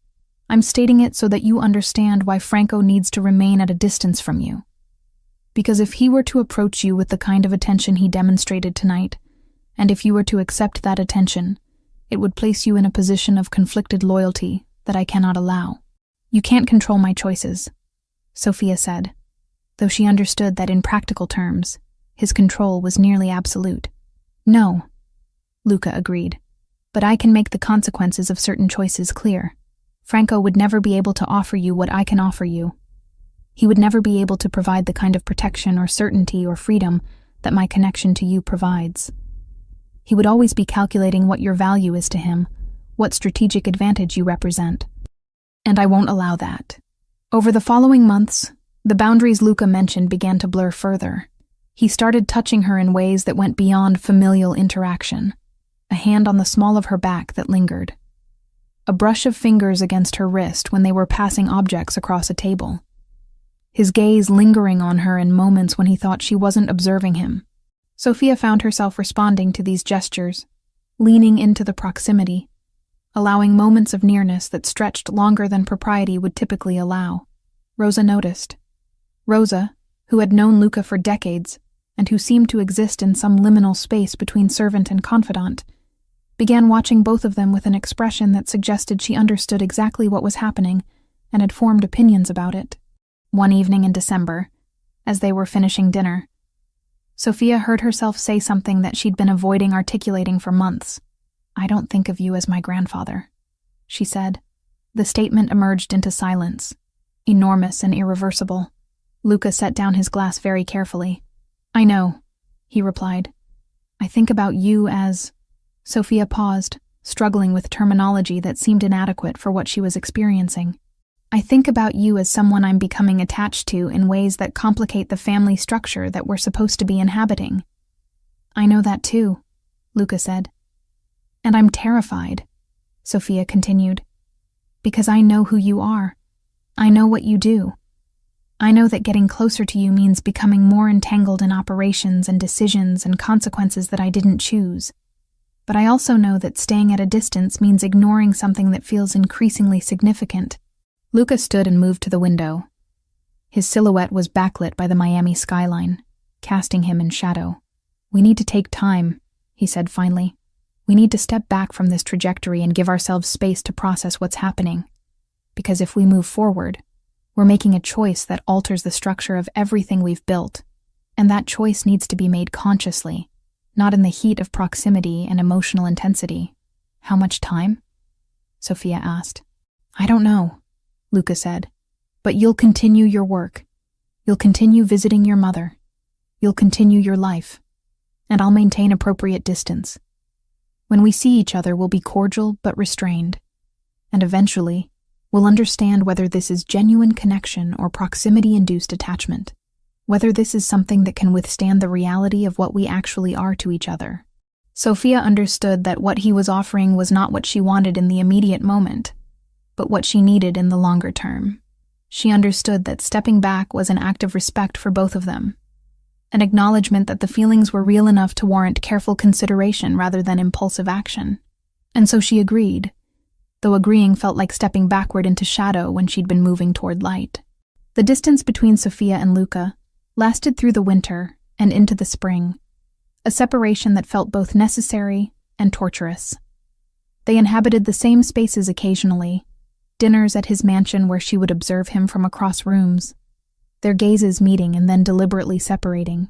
I'm stating it so that you understand why Franco needs to remain at a distance from you. Because if he were to approach you with the kind of attention he demonstrated tonight, and if you were to accept that attention, it would place you in a position of conflicted loyalty that I cannot allow. You can't control my choices, Sophia said, though she understood that in practical terms, his control was nearly absolute. No, Luca agreed, but I can make the consequences of certain choices clear. Franco would never be able to offer you what I can offer you. He would never be able to provide the kind of protection or certainty or freedom that my connection to you provides. He would always be calculating what your value is to him, what strategic advantage you represent. And I won't allow that. Over the following months, the boundaries Luca mentioned began to blur further. He started touching her in ways that went beyond familial interaction. A hand on the small of her back that lingered. A brush of fingers against her wrist when they were passing objects across a table. His gaze lingering on her in moments when he thought she wasn't observing him. Sophia found herself responding to these gestures, leaning into the proximity, allowing moments of nearness that stretched longer than propriety would typically allow. Rosa noticed. Rosa, who had known Luca for decades, and who seemed to exist in some liminal space between servant and confidant, began watching both of them with an expression that suggested she understood exactly what was happening and had formed opinions about it. One evening in December, as they were finishing dinner, Sophia heard herself say something that she'd been avoiding articulating for months. I don't think of you as my grandfather, she said. The statement emerged into silence, enormous and irreversible. Luca set down his glass very carefully. I know, he replied. I think about you as… Sophia paused, struggling with terminology that seemed inadequate for what she was experiencing. I think about you as someone I'm becoming attached to in ways that complicate the family structure that we're supposed to be inhabiting. I know that too, Luca said. And I'm terrified, Sophia continued, because I know who you are. I know what you do. I know that getting closer to you means becoming more entangled in operations and decisions and consequences that I didn't choose. But I also know that staying at a distance means ignoring something that feels increasingly significant. Luca stood and moved to the window. His silhouette was backlit by the Miami skyline, casting him in shadow. We need to take time, he said finally. We need to step back from this trajectory and give ourselves space to process what's happening. Because if we move forward, we're making a choice that alters the structure of everything we've built, and that choice needs to be made consciously, not in the heat of proximity and emotional intensity. How much time? Sophia asked. I don't know, Luca said, but you'll continue your work. You'll continue visiting your mother. You'll continue your life, and I'll maintain appropriate distance. When we see each other, we'll be cordial but restrained, and eventually, we'll understand whether this is genuine connection or proximity-induced attachment, whether this is something that can withstand the reality of what we actually are to each other. Sophia understood that what he was offering was not what she wanted in the immediate moment, but what she needed in the longer term. She understood that stepping back was an act of respect for both of them, an acknowledgement that the feelings were real enough to warrant careful consideration rather than impulsive action. And so she agreed, though agreeing felt like stepping backward into shadow when she'd been moving toward light. The distance between Sophia and Luca lasted through the winter and into the spring, a separation that felt both necessary and torturous. They inhabited the same spaces occasionally, dinners at his mansion where she would observe him from across rooms, their gazes meeting and then deliberately separating.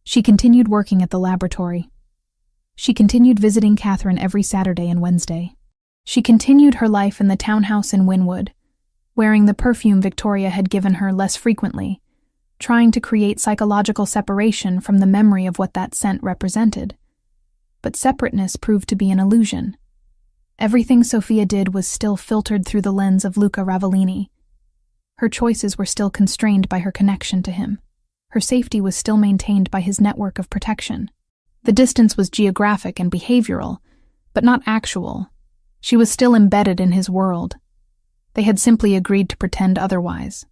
She continued working at the laboratory. She continued visiting Catherine every Saturday and Wednesday. She continued her life in the townhouse in Wynwood, wearing the perfume Victoria had given her less frequently, trying to create psychological separation from the memory of what that scent represented. But separateness proved to be an illusion. Everything Sophia did was still filtered through the lens of Luca Ravellini. Her choices were still constrained by her connection to him. Her safety was still maintained by his network of protection. The distance was geographic and behavioral, but not actual. She was still embedded in his world. They had simply agreed to pretend otherwise.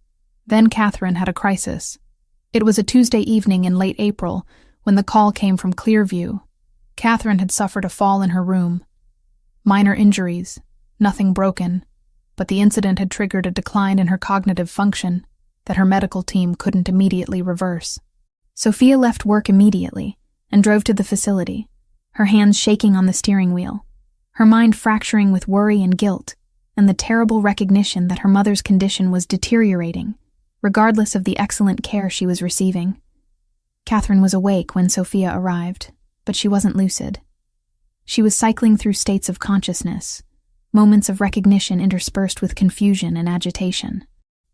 Then Catherine had a crisis. It was a Tuesday evening in late April when the call came from Clearview. Catherine had suffered a fall in her room. Minor injuries, nothing broken, but the incident had triggered a decline in her cognitive function that her medical team couldn't immediately reverse. Sophia left work immediately and drove to the facility, her hands shaking on the steering wheel, her mind fracturing with worry and guilt, and the terrible recognition that her mother's condition was deteriorating, regardless of the excellent care she was receiving. Catherine was awake when Sophia arrived, but she wasn't lucid. She was cycling through states of consciousness, moments of recognition interspersed with confusion and agitation.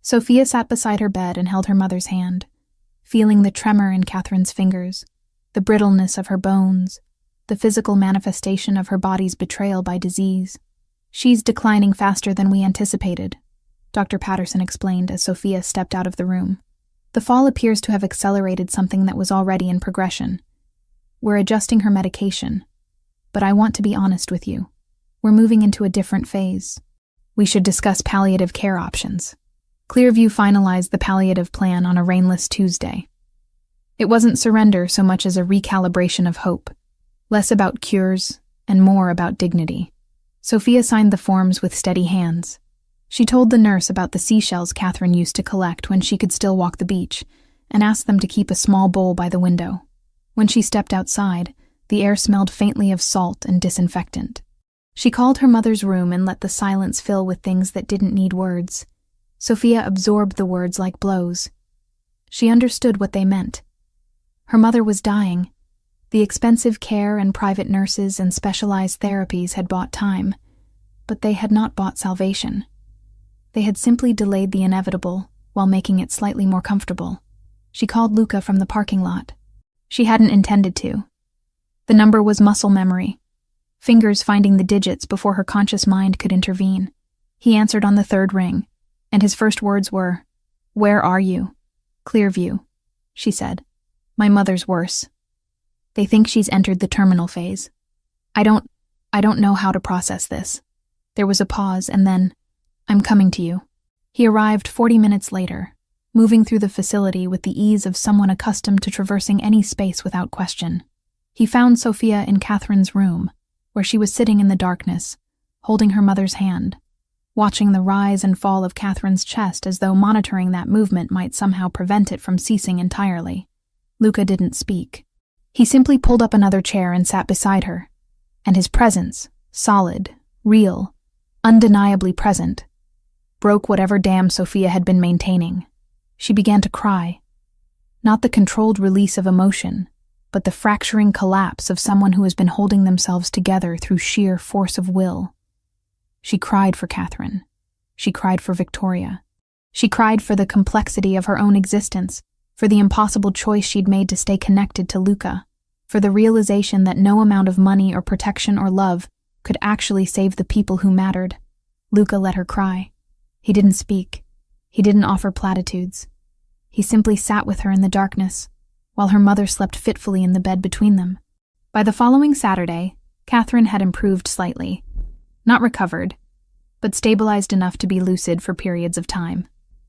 Sophia sat beside her bed and held her mother's hand, feeling the tremor in Catherine's fingers, the brittleness of her bones, the physical manifestation of her body's betrayal by disease. She's declining faster than we anticipated, Dr. Patterson explained as Sophia stepped out of the room. The fall appears to have accelerated something that was already in progression. We're adjusting her medication, but I want to be honest with you. We're moving into a different phase. We should discuss palliative care options. Clearview finalized the palliative plan on a rainless Tuesday. It wasn't surrender so much as a recalibration of hope, less about cures and more about dignity. Sophia signed the forms with steady hands. She told the nurse about the seashells Catherine used to collect when she could still walk the beach, and asked them to keep a small bowl by the window. When she stepped outside, the air smelled faintly of salt and disinfectant. She called her mother's room and let the silence fill with things that didn't need words. Sophia absorbed the words like blows. She understood what they meant. Her mother was dying. The expensive care and private nurses and specialized therapies had bought time, but they had not bought salvation. They had simply delayed the inevitable while making it slightly more comfortable. She called Luca from the parking lot. She hadn't intended to. The number was muscle memory, fingers finding the digits before her conscious mind could intervene. He answered on the third ring, and his first words were, "Where are you?" "Clearview," she said. "My mother's worse. They think she's entered the terminal phase. I don't know how to process this." There was a pause, and then, "I'm coming to you." He arrived 40 minutes later, moving through the facility with the ease of someone accustomed to traversing any space without question. He found Sophia in Catherine's room, where she was sitting in the darkness, holding her mother's hand, watching the rise and fall of Catherine's chest as though monitoring that movement might somehow prevent it from ceasing entirely. Luca didn't speak. He simply pulled up another chair and sat beside her, and his presence, solid, real, undeniably present, broke whatever dam Sophia had been maintaining. She began to cry. Not the controlled release of emotion, but the fracturing collapse of someone who has been holding themselves together through sheer force of will. She cried for Catherine. She cried for Victoria. She cried for the complexity of her own existence, for the impossible choice she'd made to stay connected to Luca, for the realization that no amount of money or protection or love could actually save the people who mattered. Luca let her cry. He didn't speak. He didn't offer platitudes. He simply sat with her in the darkness, while her mother slept fitfully in the bed between them. By the following Saturday, Catherine had improved slightly. Not recovered, but stabilized enough to be lucid for periods of time.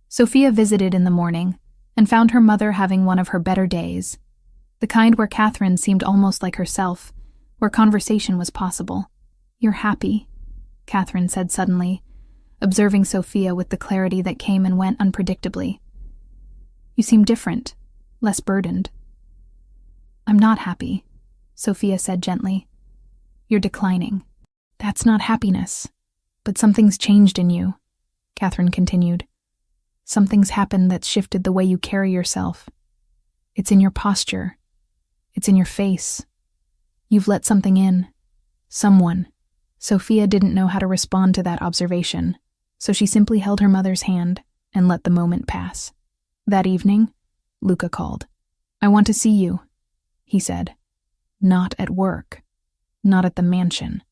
Sophia visited in the morning and found her mother having one of her better days, the kind where Catherine seemed almost like herself, where conversation was possible. "You're happy," Catherine said suddenly, observing Sophia with the clarity that came and went unpredictably. "You seem different, less burdened." "I'm not happy," Sophia said gently. "You're declining. That's not happiness. But something's changed in you," Catherine continued. "Something's happened that's shifted the way you carry yourself. It's in your posture. It's in your face. You've let something in. Someone." Sophia didn't know how to respond to that observation, so she simply held her mother's hand and let the moment pass. That evening, Luca called. "I want to see you," he said. "Not at work. Not at the mansion.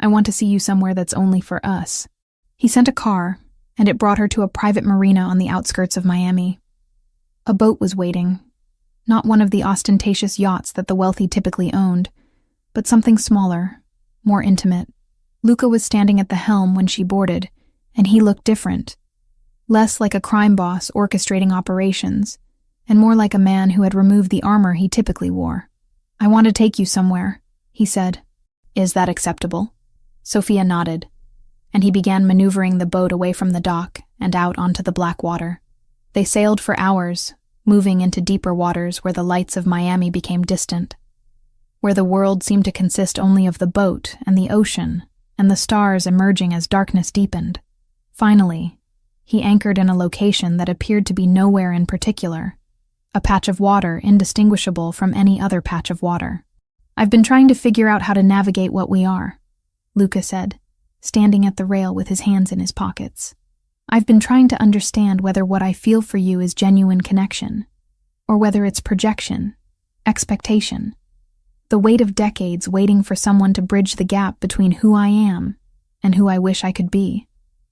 I want to see you somewhere that's only for us." He sent a car, and it brought her to a private marina on the outskirts of Miami. A boat was waiting, not one of the ostentatious yachts that the wealthy typically owned, but something smaller, more intimate. Luca was standing at the helm when she boarded, and he looked different. Less like a crime boss orchestrating operations, and more like a man who had removed the armor he typically wore. "I want to take you somewhere," he said. "Is that acceptable?" Sophia nodded, and he began maneuvering the boat away from the dock and out onto the black water. They sailed for hours, moving into deeper waters where the lights of Miami became distant, where the world seemed to consist only of the boat and the ocean and the stars emerging as darkness deepened. Finally, he anchored in a location that appeared to be nowhere in particular, a patch of water indistinguishable from any other patch of water. "I've been trying to figure out how to navigate what we are," Luca said, standing at the rail with his hands in his pockets. "I've been trying to understand whether what I feel for you is genuine connection, or whether it's projection, expectation, the weight of decades waiting for someone to bridge the gap between who I am and who I wish I could be.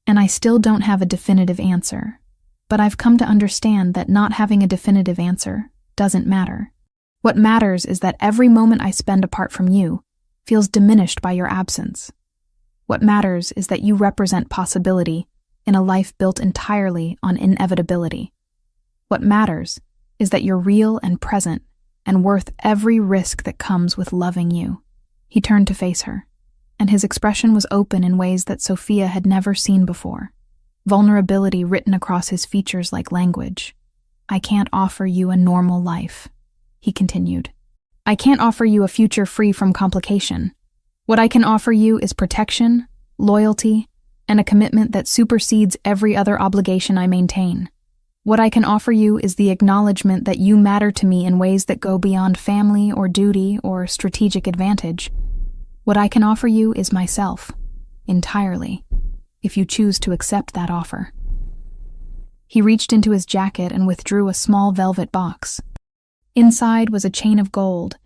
And I still don't have a definitive answer, but I've come to understand that not having a definitive answer doesn't matter. What matters is that every moment I spend apart from you feels diminished by your absence. What matters is that you represent possibility in a life built entirely on inevitability. What matters is that you're real and present and worth every risk that comes with loving you." He turned to face her, and his expression was open in ways that Sophia had never seen before, vulnerability written across his features like language. "I can't offer you a normal life," he continued. "I can't offer you a future free from complication. What I can offer you is protection, loyalty, and a commitment that supersedes every other obligation I maintain. What I can offer you is the acknowledgement that you matter to me in ways that go beyond family or duty or strategic advantage. What I can offer you is myself, entirely, if you choose to accept that offer." He reached into his jacket and withdrew a small velvet box. Inside was a chain of gold,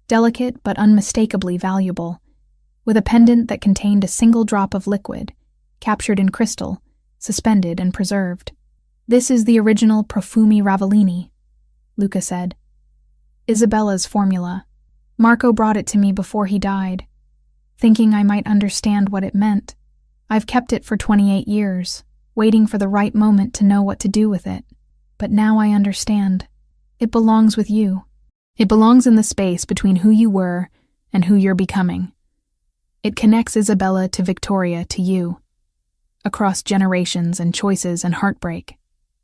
delicate but unmistakably valuable, with a pendant that contained a single drop of liquid, captured in crystal, suspended and preserved. "This is the original Perfume Ravellini," Luca said. "Isabella's formula. Marco brought it to me before he died, thinking I might understand what it meant. I've kept it for 28 years, waiting for the right moment to know what to do with it. But now I understand. It belongs with you. It belongs in the space between who you were and who you're becoming. It connects Isabella to Victoria to you, across generations and choices and heartbreak.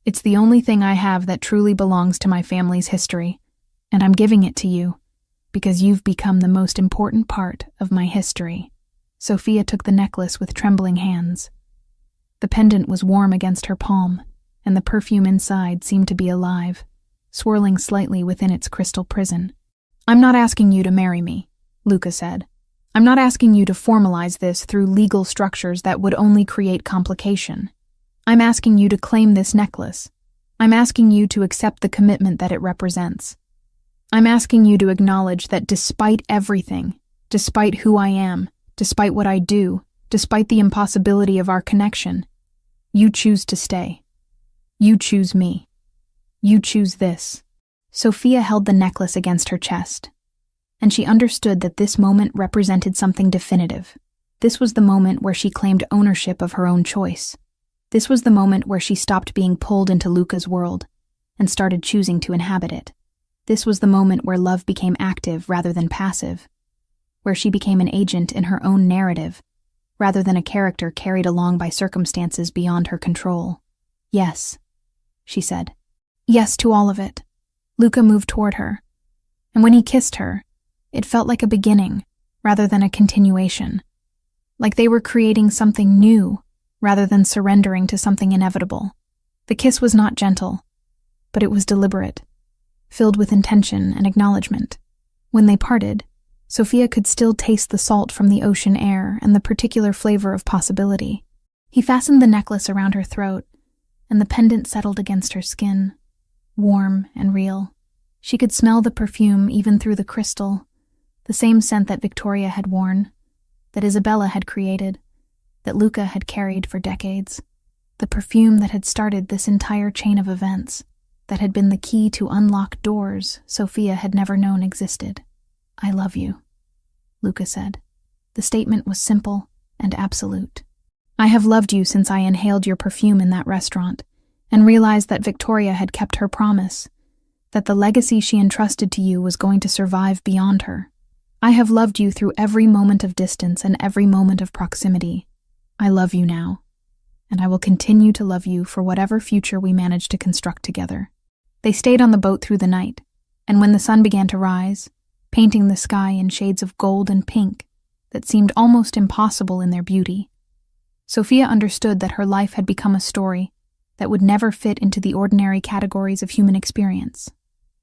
It's the only thing I have that truly belongs to my family's history, and I'm giving it to you, because you've become the most important part of my history." Sophia took the necklace with trembling hands. The pendant was warm against her palm, and the perfume inside seemed to be alive, swirling slightly within its crystal prison. "I'm not asking you to marry me," Luca said. "I'm not asking you to formalize this through legal structures that would only create complication. I'm asking you to claim this necklace. I'm asking you to accept the commitment that it represents. I'm asking you to acknowledge that despite everything, despite who I am, despite what I do, despite the impossibility of our connection, you choose to stay. You choose me. You choose this." Sophia held the necklace against her chest, and she understood that this moment represented something definitive. This was the moment where she claimed ownership of her own choice. This was the moment where she stopped being pulled into Luca's world and started choosing to inhabit it. This was the moment where love became active rather than passive, where she became an agent in her own narrative, rather than a character carried along by circumstances beyond her control. "Yes," she said. "Yes to all of it." Luca moved toward her, and when he kissed her, it felt like a beginning rather than a continuation, like they were creating something new rather than surrendering to something inevitable. The kiss was not gentle, but it was deliberate, filled with intention and acknowledgement. When they parted, Sophia could still taste the salt from the ocean air and the particular flavor of possibility. He fastened the necklace around her throat, and the pendant settled against her skin, warm and real. She could smell the perfume even through the crystal, the same scent that Victoria had worn, that Isabella had created, that Luca had carried for decades. The perfume that had started this entire chain of events, that had been the key to unlock doors Sophia had never known existed. "I love you," Luca said. The statement was simple and absolute. "I have loved you since I inhaled your perfume in that restaurant and realized that Victoria had kept her promise, that the legacy she entrusted to you was going to survive beyond her. I have loved you through every moment of distance and every moment of proximity. I love you now, and I will continue to love you for whatever future we manage to construct together." They stayed on the boat through the night, and when the sun began to rise, painting the sky in shades of gold and pink that seemed almost impossible in their beauty, Sophia understood that her life had become a story that would never fit into the ordinary categories of human experience.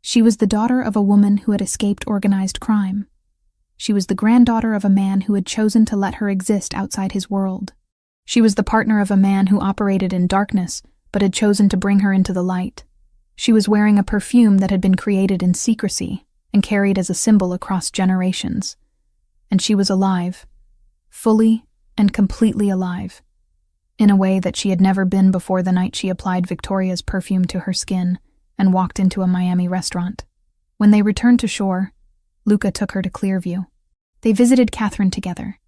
She was the daughter of a woman who had escaped organized crime. She was the granddaughter of a man who had chosen to let her exist outside his world. She was the partner of a man who operated in darkness but had chosen to bring her into the light. She was wearing a perfume that had been created in secrecy and carried as a symbol across generations. And she was alive, fully and completely alive, in a way that she had never been before the night she applied Victoria's perfume to her skin and walked into a Miami restaurant. When they returned to shore, Luca took her to Clearview. They visited Catherine together,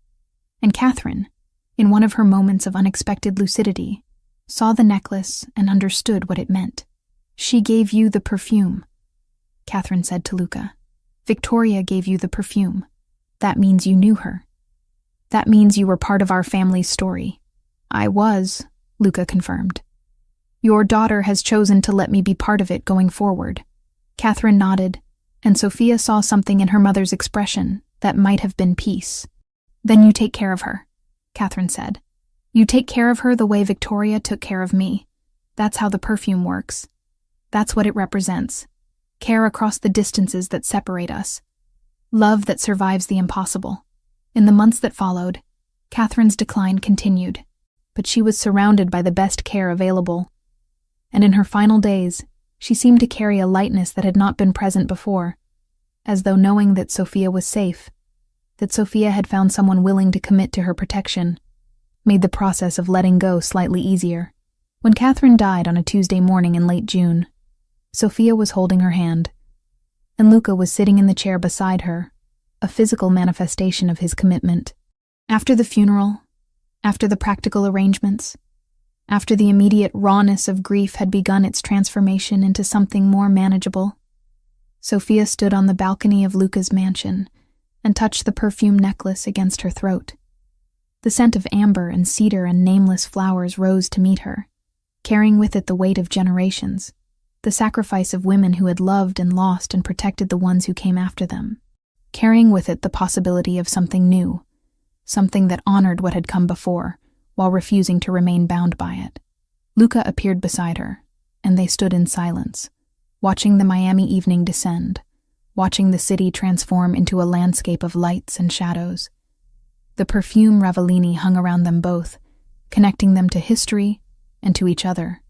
and Catherine, in one of her moments of unexpected lucidity, saw the necklace and understood what it meant. "She gave you the perfume," Catherine said to Luca. "Victoria gave you the perfume. That means you knew her. That means you were part of our family's story." "I was," Luca confirmed. "Your daughter has chosen to let me be part of it going forward." Catherine nodded, and Sophia saw something in her mother's expression that might have been peace. "Then you take care of her," Catherine said. "You take care of her the way Victoria took care of me. That's how the perfume works. That's what it represents. Care across the distances that separate us. Love that survives the impossible." In the months that followed, Catherine's decline continued, but she was surrounded by the best care available. and in her final days, she seemed to carry a lightness that had not been present before, as though knowing that Sophia was safe, that Sophia had found someone willing to commit to her protection, made the process of letting go slightly easier. When Catherine died on a Tuesday morning in late June, Sophia was holding her hand, and Luca was sitting in the chair beside her, a physical manifestation of his commitment. After the funeral, after the practical arrangements, after the immediate rawness of grief had begun its transformation into something more manageable, Sophia stood on the balcony of Luca's mansion and touched the perfume necklace against her throat. The scent of amber and cedar and nameless flowers rose to meet her, carrying with it the weight of generations, the sacrifice of women who had loved and lost and protected the ones who came after them, carrying with it the possibility of something new, something that honored what had come before, while refusing to remain bound by it. Luca appeared beside her, and they stood in silence, watching the Miami evening descend, watching the city transform into a landscape of lights and shadows. The perfume Ravellini hung around them both, connecting them to history and to each other,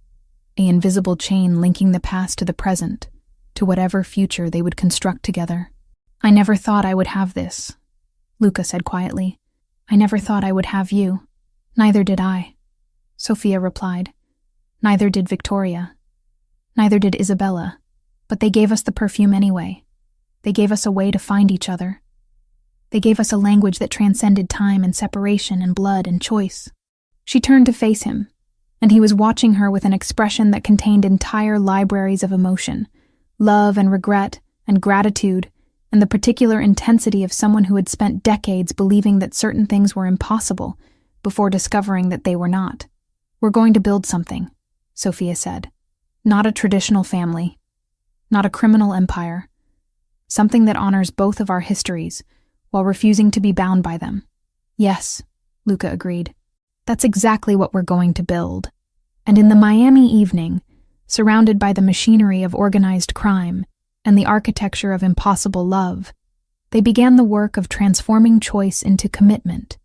an invisible chain linking the past to the present, to whatever future they would construct together. "I never thought I would have this," Luca said quietly. "I never thought I would have you." "Neither did I," Sophia replied. "Neither did Victoria. Neither did Isabella. But they gave us the perfume anyway. They gave us a way to find each other. They gave us a language that transcended time and separation and blood and choice." She turned to face him, and he was watching her with an expression that contained entire libraries of emotion, love and regret and gratitude, and the particular intensity of someone who had spent decades believing that certain things were impossible before discovering that they were not. "We're going to build something," Sophia said. "Not a traditional family, not a criminal empire. Something that honors both of our histories while refusing to be bound by them." "Yes," Luca agreed. "That's exactly what we're going to build." And in the Miami evening, surrounded by the machinery of organized crime and the architecture of impossible love, they began the work of transforming choice into commitment,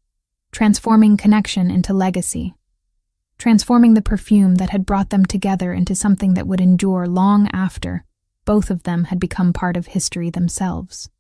transforming connection into legacy, transforming the perfume that had brought them together into something that would endure long after both of them had become part of history themselves.